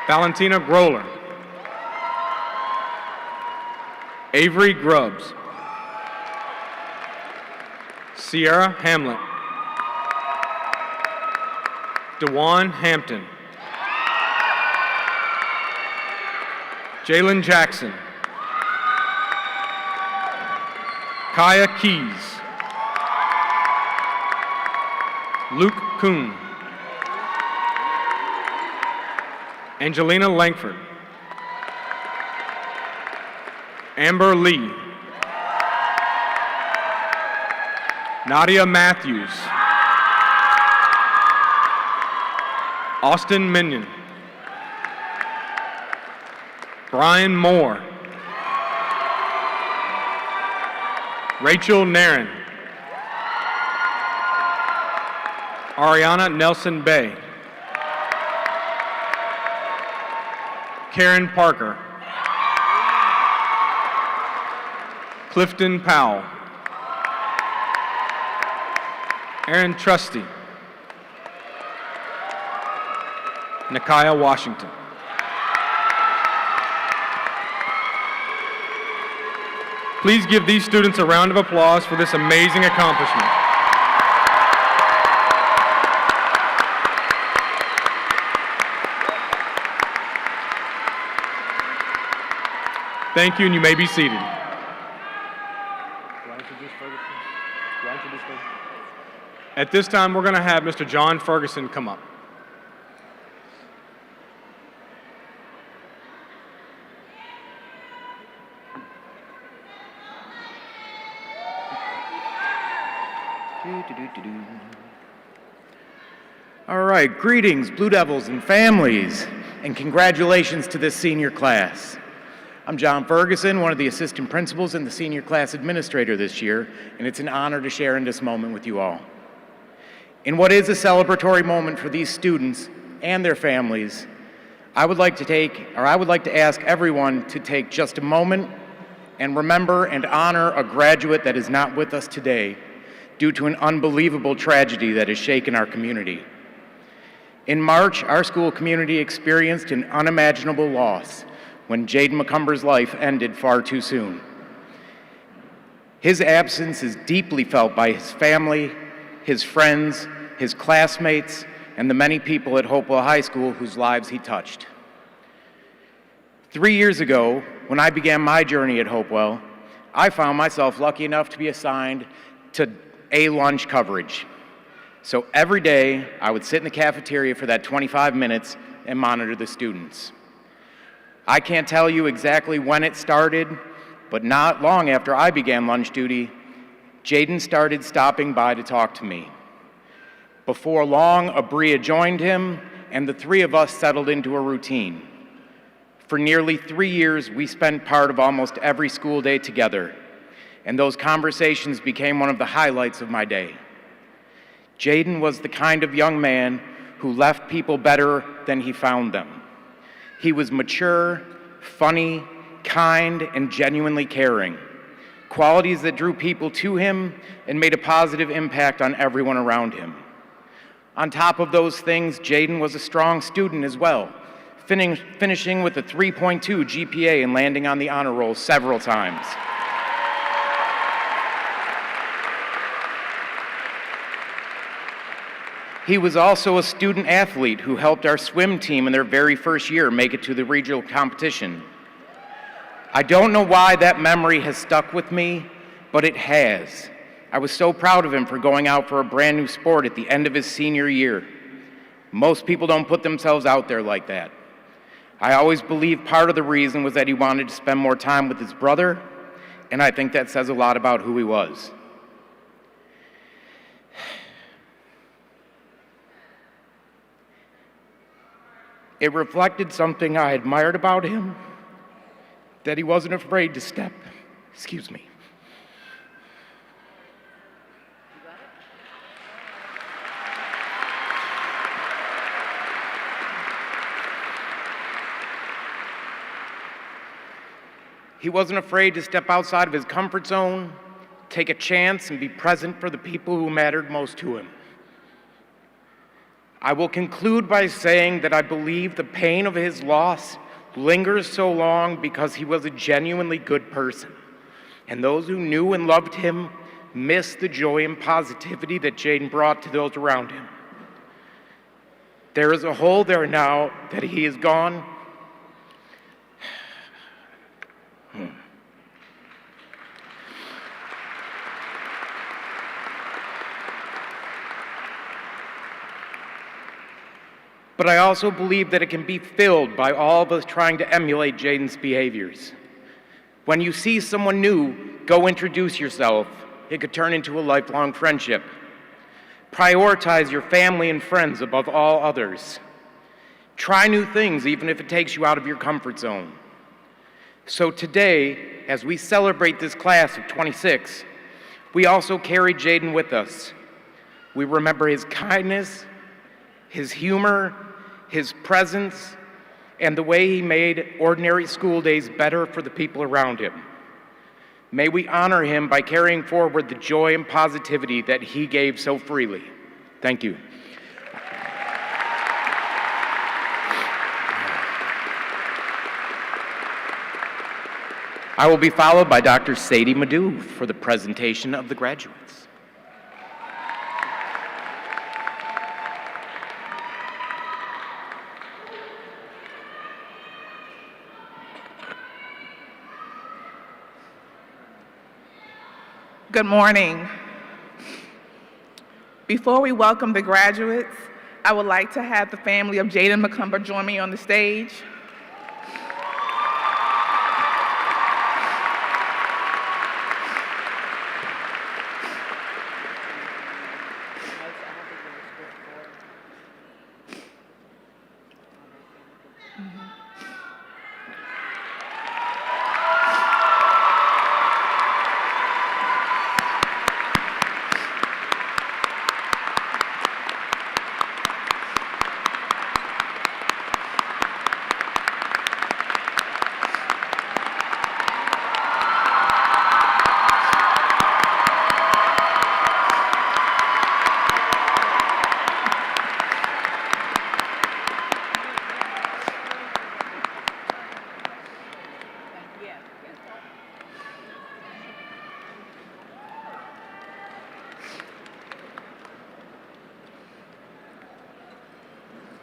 Valentina Groller. Avery Grubbs. Sierra Hamlet. DeJuan Hampton. Jalen Jackson. Kaya Keys. Luke Kuhn. Angelina Langford. Amber Lee. Nadia Matthews. Austin Minion. Brian Moore. Rachel Nairn. Ariana Nelson Bay. Karen Parker. Clifton Powell. Aaron Trusty. Nakia Washington. Please give these students a round of applause for this amazing accomplishment. Thank you, and you may be seated. At this time, we're going to have Mr. John Ferguson come up. All right, greetings, Blue Devils and families, and congratulations to this senior class. I'm John Ferguson, one of the assistant principals and the senior class administrator this year, and it's an honor to share in this moment with you all. In what is a celebratory moment for these students and their families, I would like to ask everyone to take just a moment and remember and honor a graduate that is not with us today due to an unbelievable tragedy that has shaken our community. In March, our school community experienced an unimaginable loss when Jaden McCumber's life ended far too soon. His absence is deeply felt by his family, his friends, his classmates, and the many people at Hopewell High School whose lives he touched. 3 years ago, when I began my journey at Hopewell, I found myself lucky enough to be assigned to A lunch coverage. So every day, I would sit in the cafeteria for that 25 minutes and monitor the students. I can't tell you exactly when it started, but not long after I began lunch duty, Jaden started stopping by to talk to me. Before long, Abria joined him, and the three of us settled into a routine. For nearly 3 years, we spent part of almost every school day together, and those conversations became one of the highlights of my day. Jaden was the kind of young man who left people better than he found them. He was mature, funny, kind, and genuinely caring, qualities that drew people to him and made a positive impact on everyone around him. On top of those things, Jaden was a strong student as well, finishing with a 3.2 GPA and landing on the honor roll several times. He was also a student athlete who helped our swim team in their very first year make it to the regional competition. I don't know why that memory has stuck with me, but it has. I was so proud of him for going out for a brand new sport at the end of his senior year. Most people don't put themselves out there like that. I always believed part of the reason was that he wanted to spend more time with his brother, and I think that says a lot about who he was. It reflected something I admired about him, that he wasn't afraid to step. Excuse me. He wasn't afraid to step outside of his comfort zone, take a chance, and be present for the people who mattered most to him. I will conclude by saying that I believe the pain of his loss lingers so long because he was a genuinely good person, and those who knew and loved him miss the joy and positivity that Jaden brought to those around him. There is a hole there now that he is gone. But I also believe that it can be filled by all of us trying to emulate Jaden's behaviors. When you see someone new, go introduce yourself. It could turn into a lifelong friendship. Prioritize your family and friends above all others. Try new things, even if it takes you out of your comfort zone. So today, as we celebrate this class of 26, we also carry Jaden with us. We remember his kindness, his humor, his presence, and the way he made ordinary school days better for the people around him. May we honor him by carrying forward the joy and positivity that he gave so freely. Thank you. I will be followed by Dr. Sadie Madu for the presentation of the graduates. Good morning. Before we welcome the graduates, I would like to have the family of Jaden McCumber join me on the stage.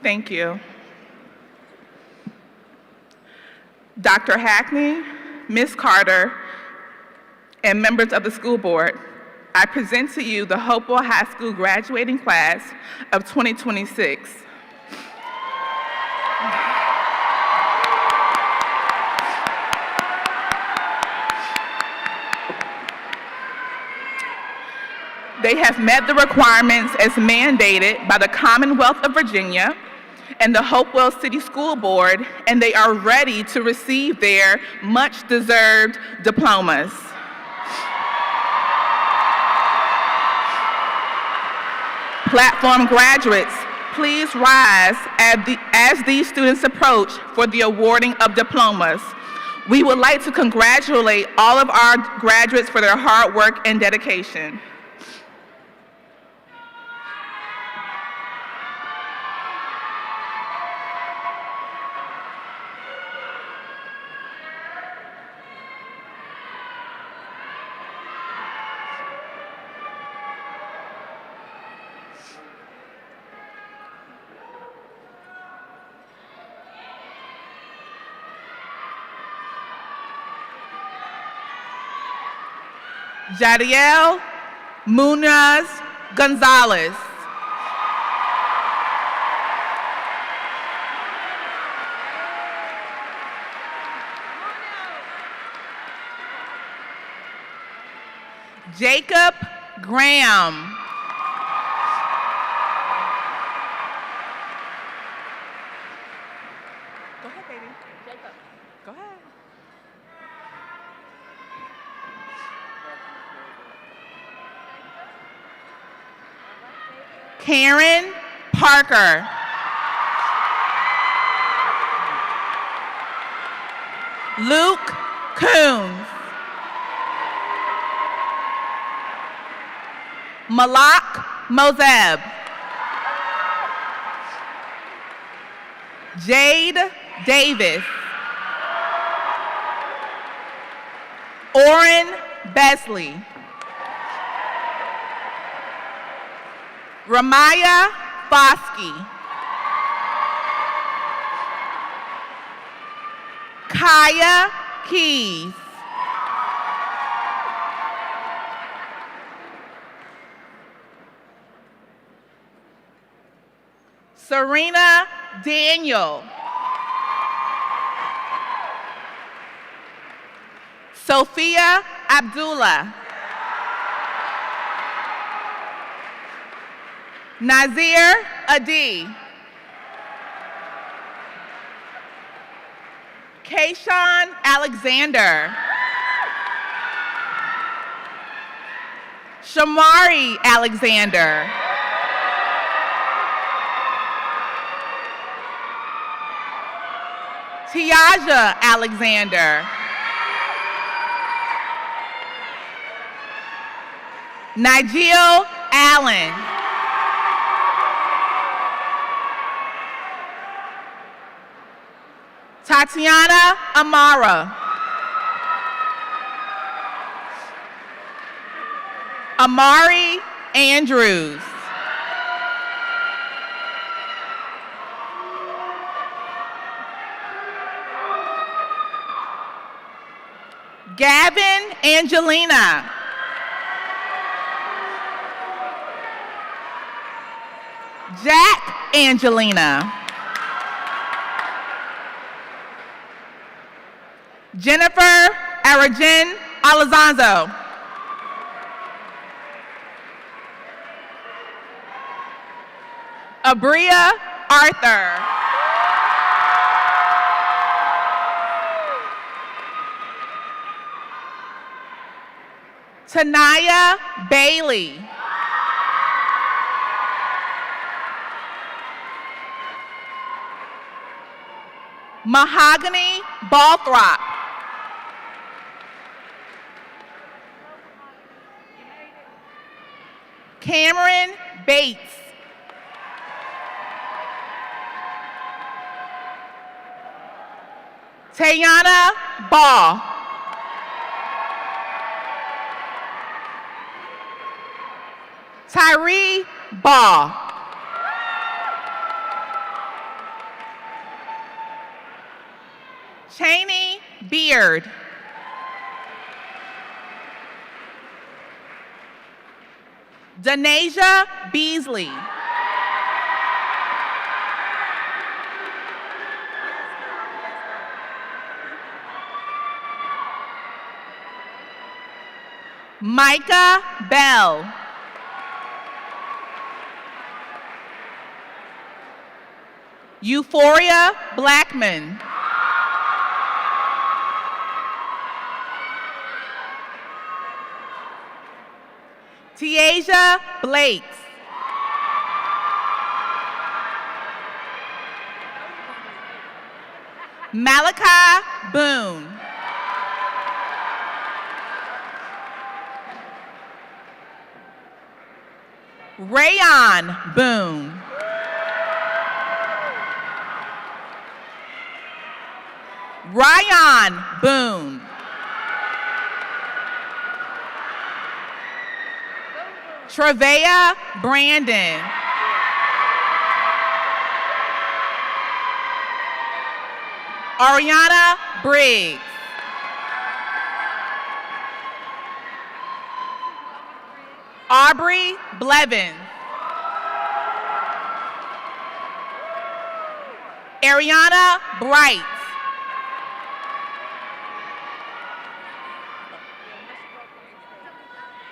Thank you. Dr. Hackney, Ms. Carter, and members of the school board, I present to you the Hopewell High School graduating class of 2026. They have met the requirements as mandated by the Commonwealth of Virginia and the Hopewell City School Board, and they are ready to receive their much-deserved diplomas. Platform graduates, please rise as these students approach for the awarding of diplomas. We would like to congratulate all of our graduates for their hard work and dedication. Jadiel Munoz Gonzalez. Jacob Graham. Go ahead, baby. Jacob. Go ahead. Karen Parker. Luke Coons. Malak Mozeb. Jade Davis. Oren Besley. Ramaya Foskey. Kaya Keys. Serena Daniel. Sophia Abdullah. Nazir Adi. Kayshawn Alexander. Shamari Alexander. Tiaja Alexander. Nigel Allen. Tatiana Amara. Amari Andrews. Gavin Angelina. Jack Angelina. Jennifer Arajen Alazanzo. Abria Arthur. Tanaya Bailey. Mahogany Balthrop. Cameron Bates. Tayana Ball. Tyree Ball. Cheney Beard. Denasia Beasley. Micah Bell. Euphoria Blackman. Tiaja Blakes. Malachi Boone. Rayon Boone. Ryan Boone. Trevea Brandon. Ariana Briggs. Aubrey Blevins. Ariana Bright.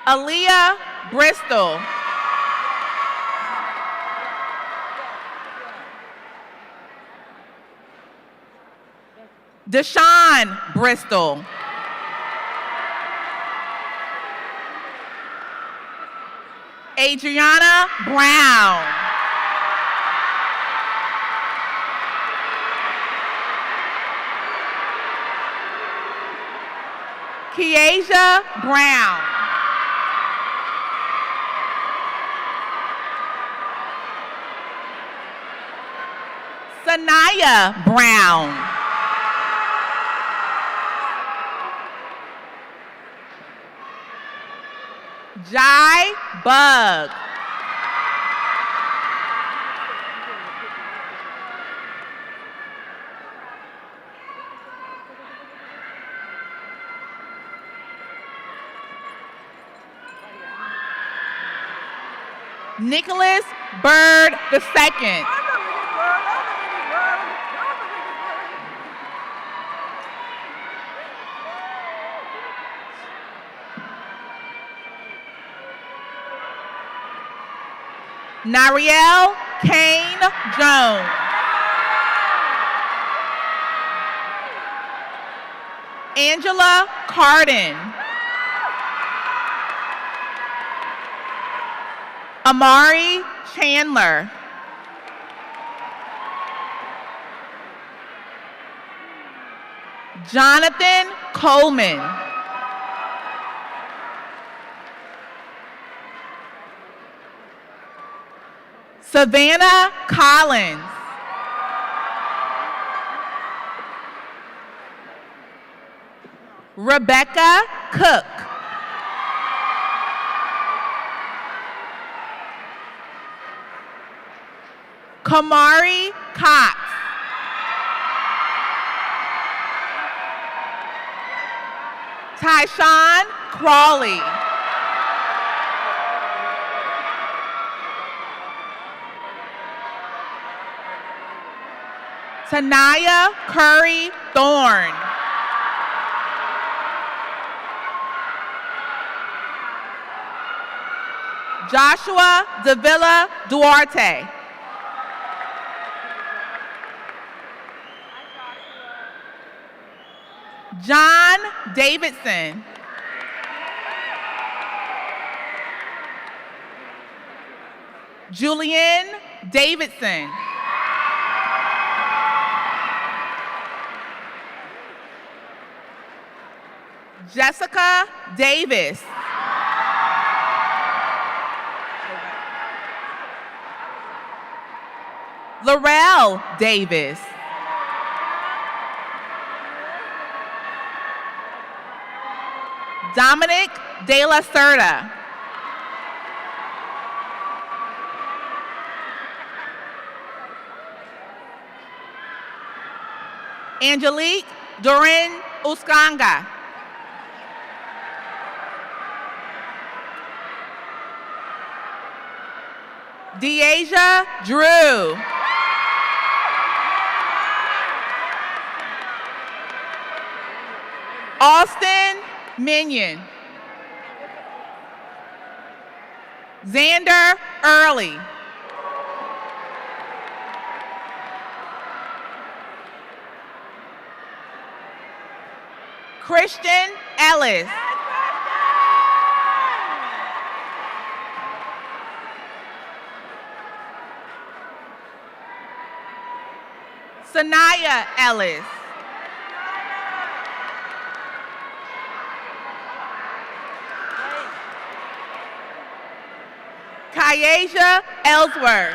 Aaliyah Bristol. Deshaun Bristol. Adriana Brown. Kiesha Brown. Sanaya Brown. Jai Bug. Nicholas Bird II. Nariel Kane Jones. Angela Carden. Amari Chandler. Jonathan Coleman. Savannah Collins. Rebecca Cook. Kamari Cox. Tyshawn Crawley. Tanaya Curry Thorne. Joshua Davila Duarte. John Davidson. Julian Davidson. Jessica Davis. Laurel Davis. Dominic De La Cerda. Angelique Dorin Uskanga. Deasia Drew. Austin Minion. Xander Early. Christian Ellis. Sanaya Ellis. Kyasia Ellsworth.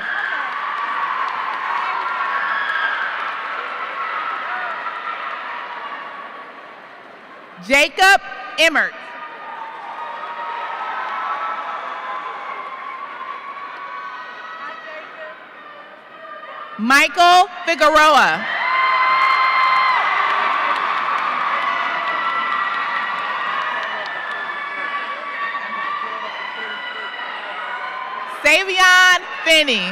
Jacob Emmert. Michael Figueroa. Savion Finney.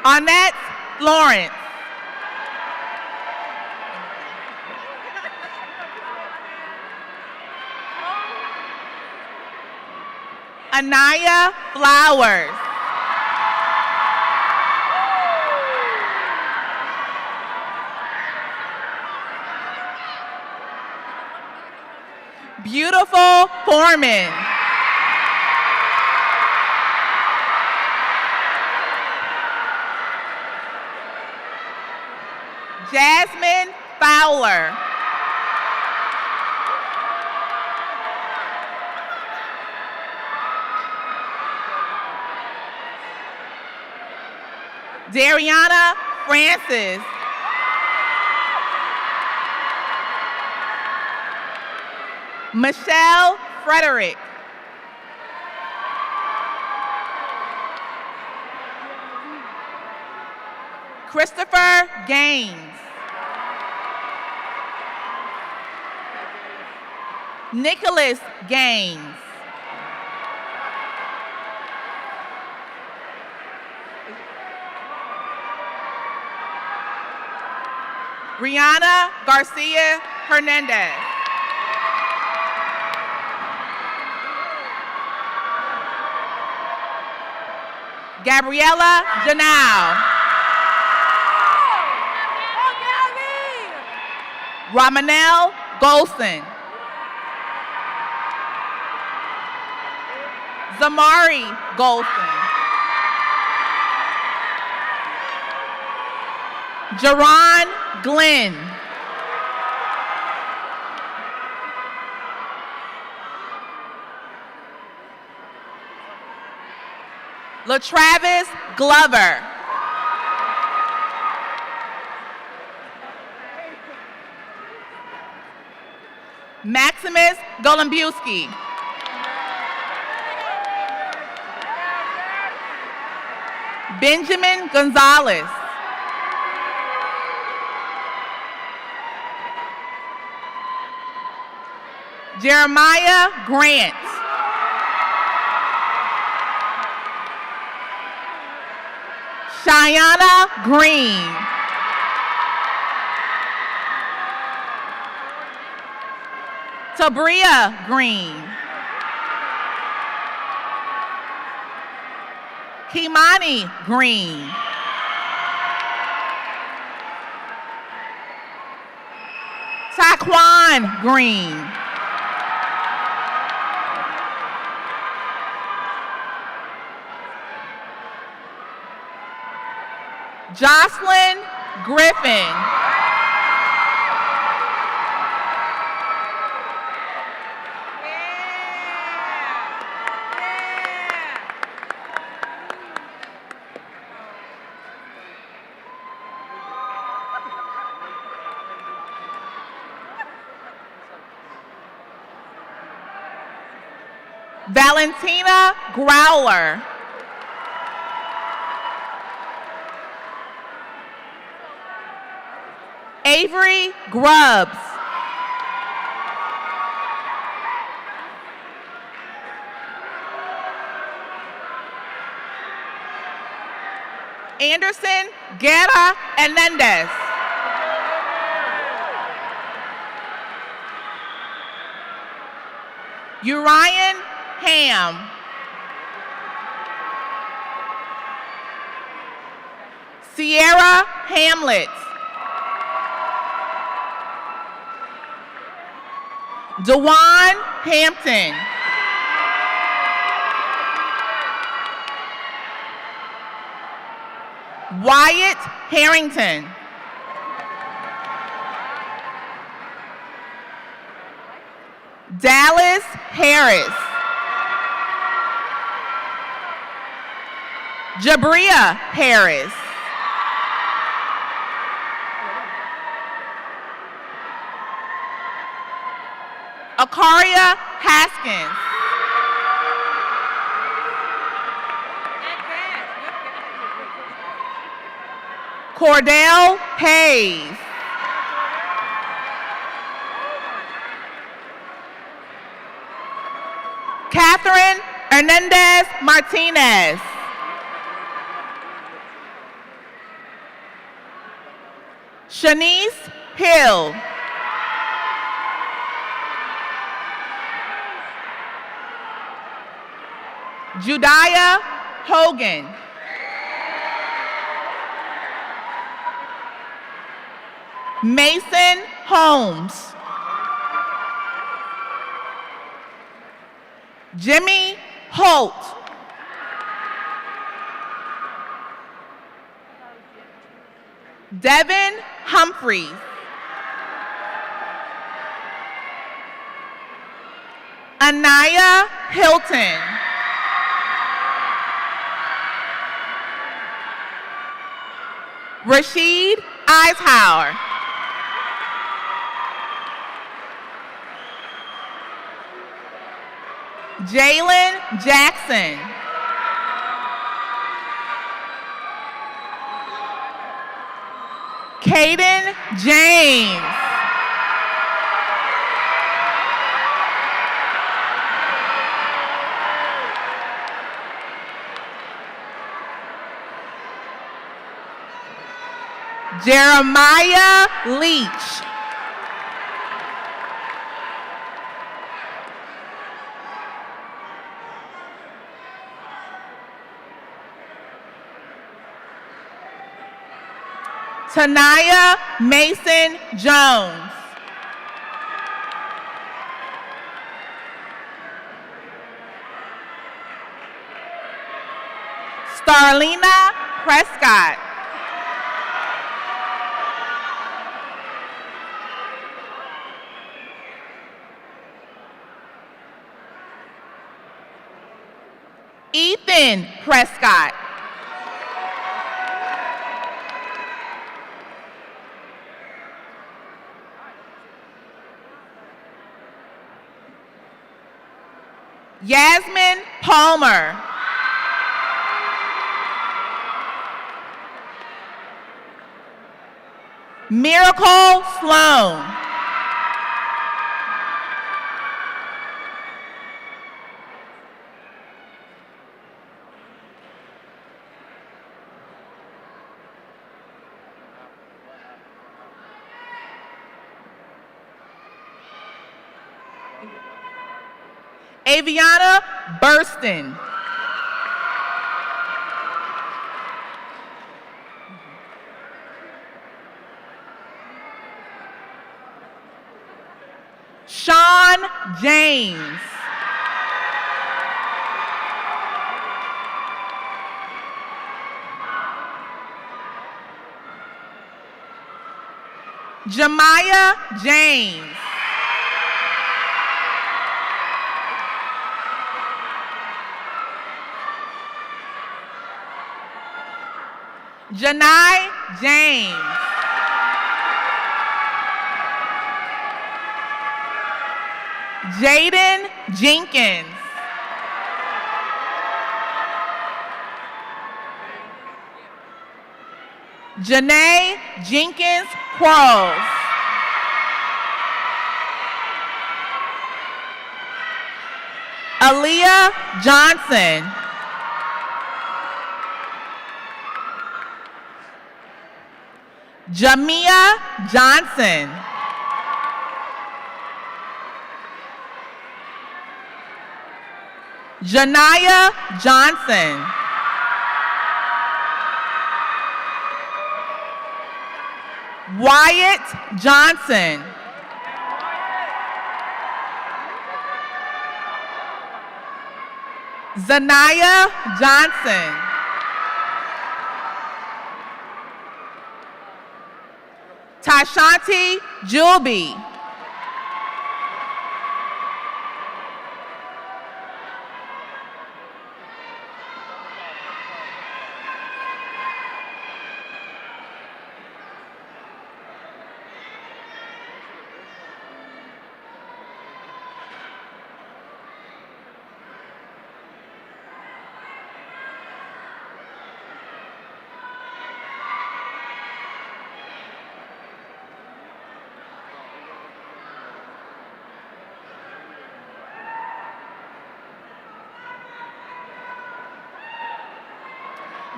Annette Lawrence. Anaya Flowers. Beautiful Foreman. Dariana Francis. Michelle Frederick. Christopher Gaines. Nicholas Gaines. Rihanna Garcia Hernandez. Gabriella Janal. Ramanel Golson. Zamari Golson. Jaron Glenn. LaTravis Glover. Maximus Golombiewski. Benjamin Gonzalez. Jeremiah Grant. Shiana Green. Tabria Green. Kimani Green. Taquan Green. Jocelyn Griffin. Valentina Growler. Avery Grubbs. Anderson Guerra Hernandez. Urian Ham. Sierra Hamlet. Dewan Hampton. Wyatt Harrington. Dallas Harris. Jabria Harris. Akaria Haskins. Cordell Hayes. Catherine Hernandez Martinez. Shanice Hill. Judiah Hogan. Mason Holmes. Jimmy Holt. Devin Humphreys. Anaya Hilton. Rashid Eishauer. Jalen Jackson. Caden James. Jeremiah Leach. Tanaya Mason Jones. Starlina Prescott. Ethan Prescott. Yasmin Palmer. Miracle Sloan. Aviana Burston. Sean James. Jemiah James. Janai James. Jaden Jenkins. Janae Jenkins Quarles. Aaliyah Johnson. Jamia Johnson. Janaya Johnson. Wyatt Johnson. Zanaya Johnson. Tashanti Julby.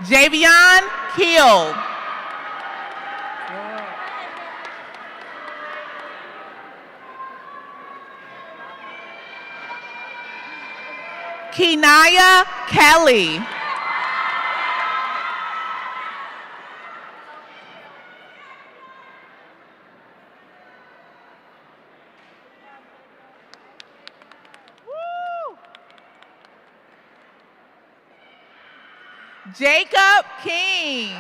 Javion Keel. Kenaya Kelly. Jacob King.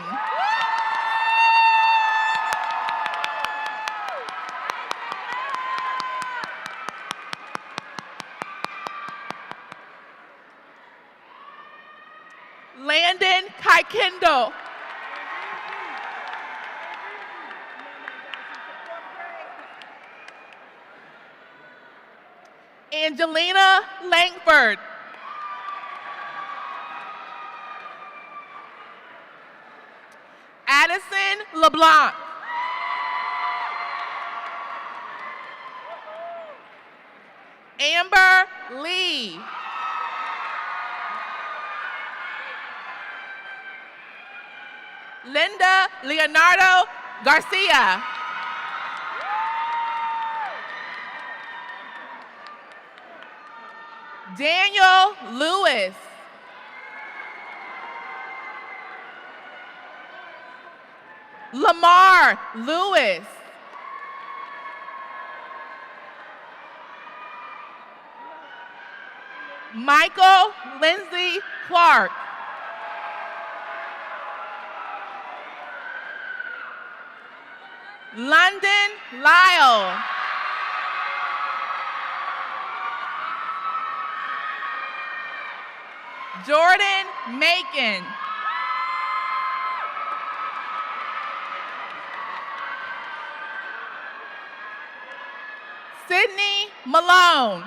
Landon Kaikendo. Angelina Langford. Addison LeBlanc. Amber Lee. Linda Leonardo Garcia. Daniel Lewis. Lamar Lewis. Michael Lindsay Clark. London Lyle. Jordan Macon. Sydney Malone.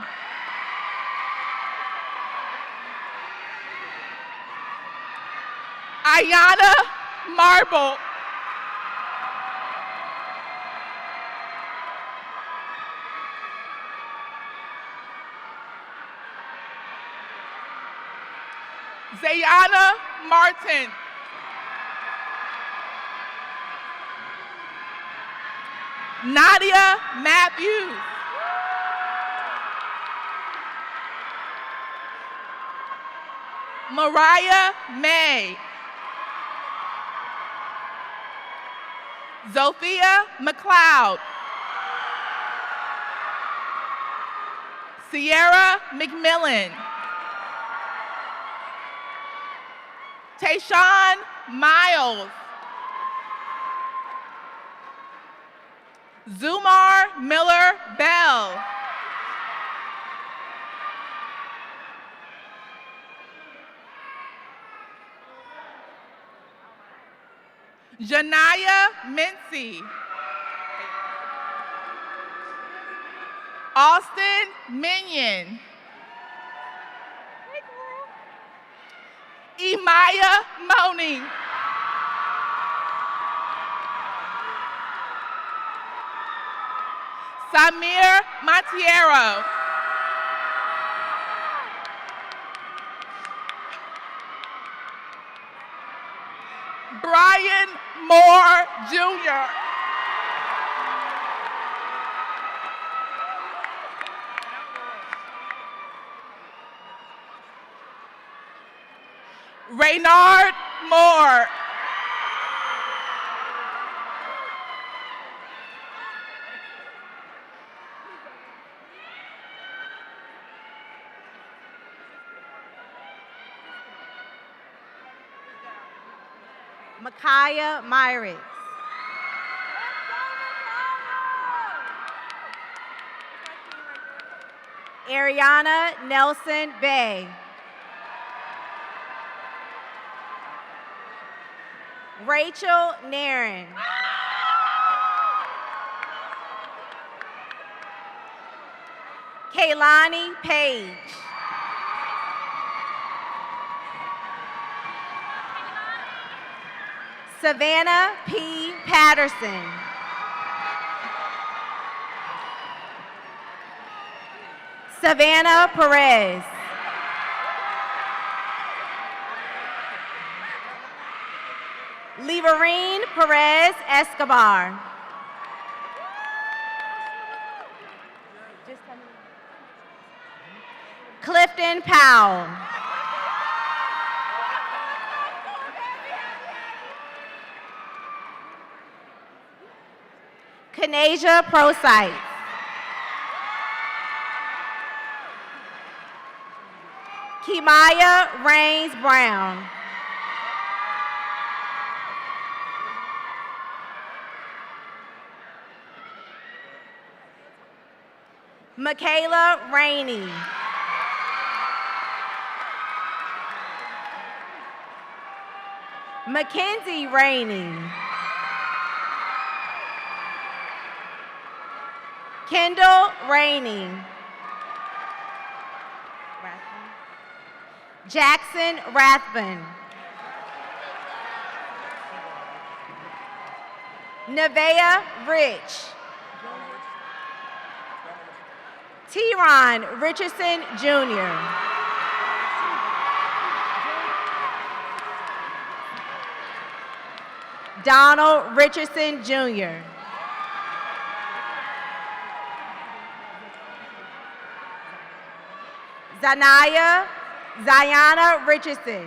Ayana Marble. Zayana Martin. Nadia Matthews. Mariah May. Sophia McLeod. Sierra McMillan. Tayshawn Miles. Zumar Miller Bell. Janaya Mincy. Austin Minion. Imaya Moning. Samir Montiero. Brian Moore Jr. Raynard Moore. Micaiah Myrick. Ariana Nelson Bay. Rachel Nairn. Kaylani Page. Savannah P. Patterson. Savannah Perez. Leverine Perez Escobar. Clifton Powell. Kanasia Procyte. Kimaya Rains Brown. Michaela Rainey. Mackenzie Rainey. Kendall Rainey. Jackson Rathbun. Nevaeh Rich. T-Ron Richardson Jr. Donald Richardson Jr. Ziana Richardson.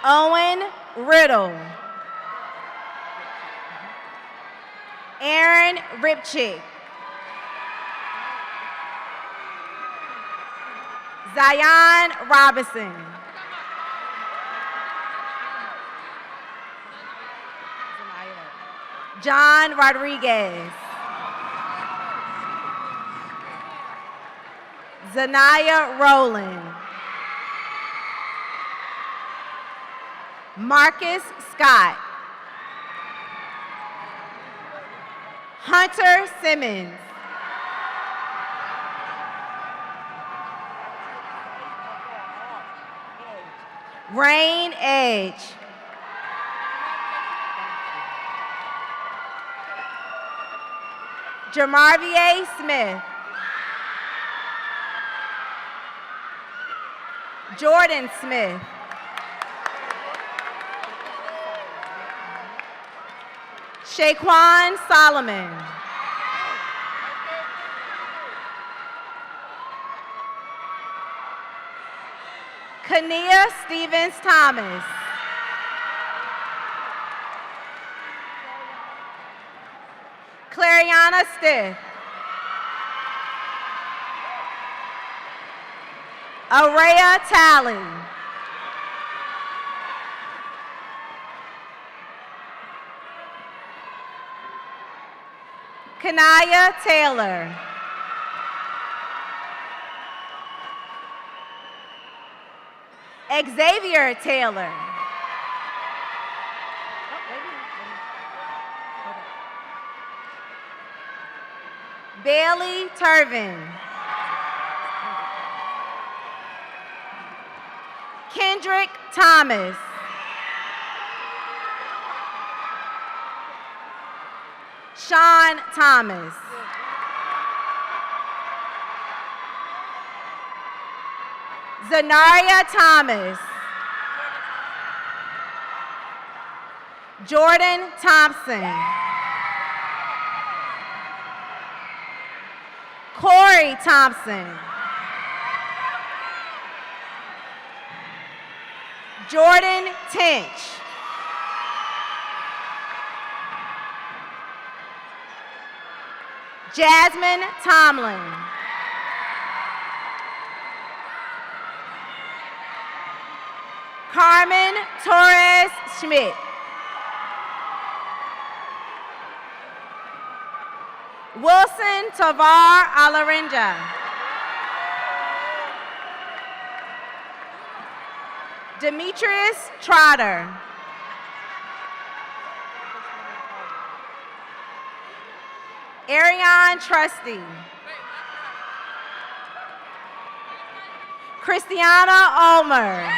Owen Riddle. Aaron Ripchick. Zion Robinson. John Rodriguez. Zanaya Rowland. Marcus Scott. Hunter Simmons. Rain Edge. Jamarvier Smith. Jordan Smith. Shaquan Solomon. Kania Stevens Thomas. Clariana Stith. Araya Talley. Kanaya Taylor. Xavier Taylor. Bailey Turvin. Kendrick Thomas. Sean Thomas. Zanaria Thomas. Jordan Thompson. Corey Thompson. Jordan Tinch. Jasmine Tomlin. Carmen Torres Schmidt. Wilson Tavar Alarinja. Demetrius Trotter. Ariane Trusty. Christiana Ulmer.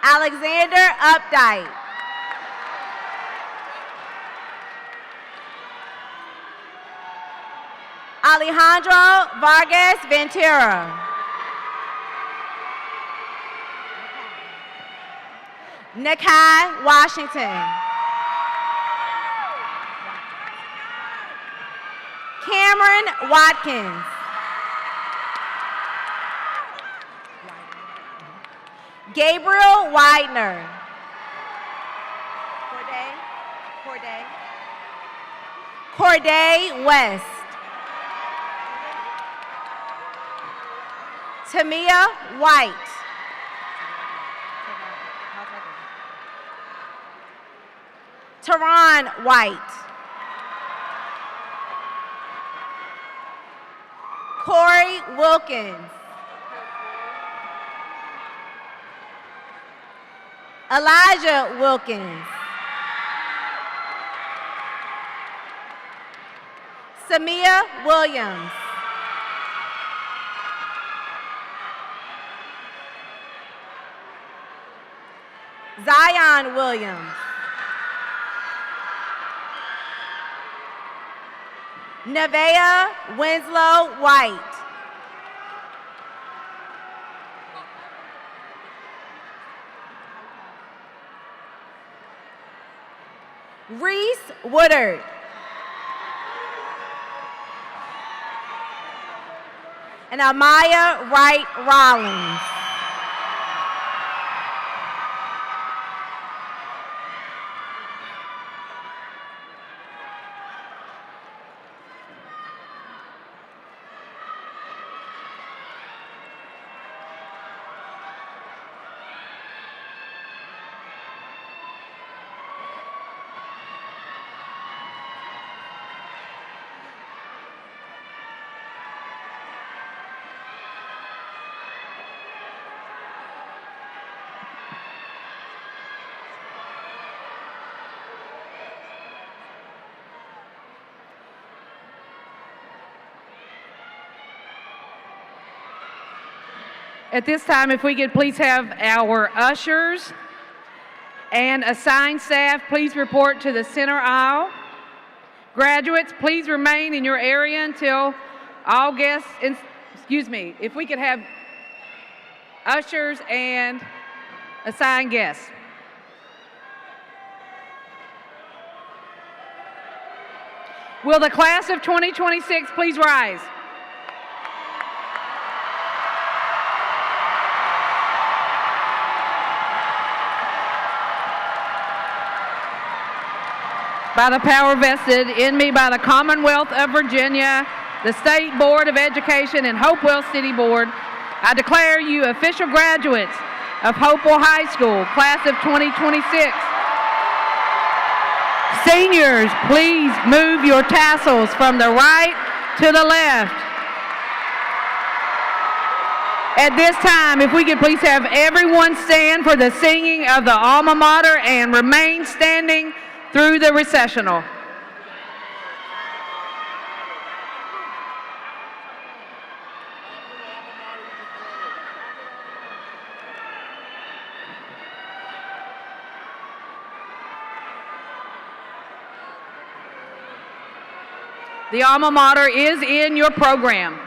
Alexander Updike. Alejandro Vargas Ventura. Nakai Washington. Cameron Watkins. Gabriel Widener. Corday West. Tamia White. Teron White. Corey Wilkins. Elijah Wilkins. Samia Williams. Zion Williams. Nevaeh Winslow White. Reese Woodard. And Amaya Wright Rollins. At this time, if we could please have our ushers and assigned staff please report to the center aisle. Graduates, please remain in your area until all guests, if we could have ushers and assigned guests. Will the class of 2026 please rise? By the power vested in me by the Commonwealth of Virginia, the State Board of Education, and Hopewell City Board, I declare you official graduates of Hopewell High School, class of 2026. Seniors, please move your tassels from the right to the left. At this time, if we could please have everyone stand for the singing of the alma mater and remain standing through the recessional. The alma mater is in your program.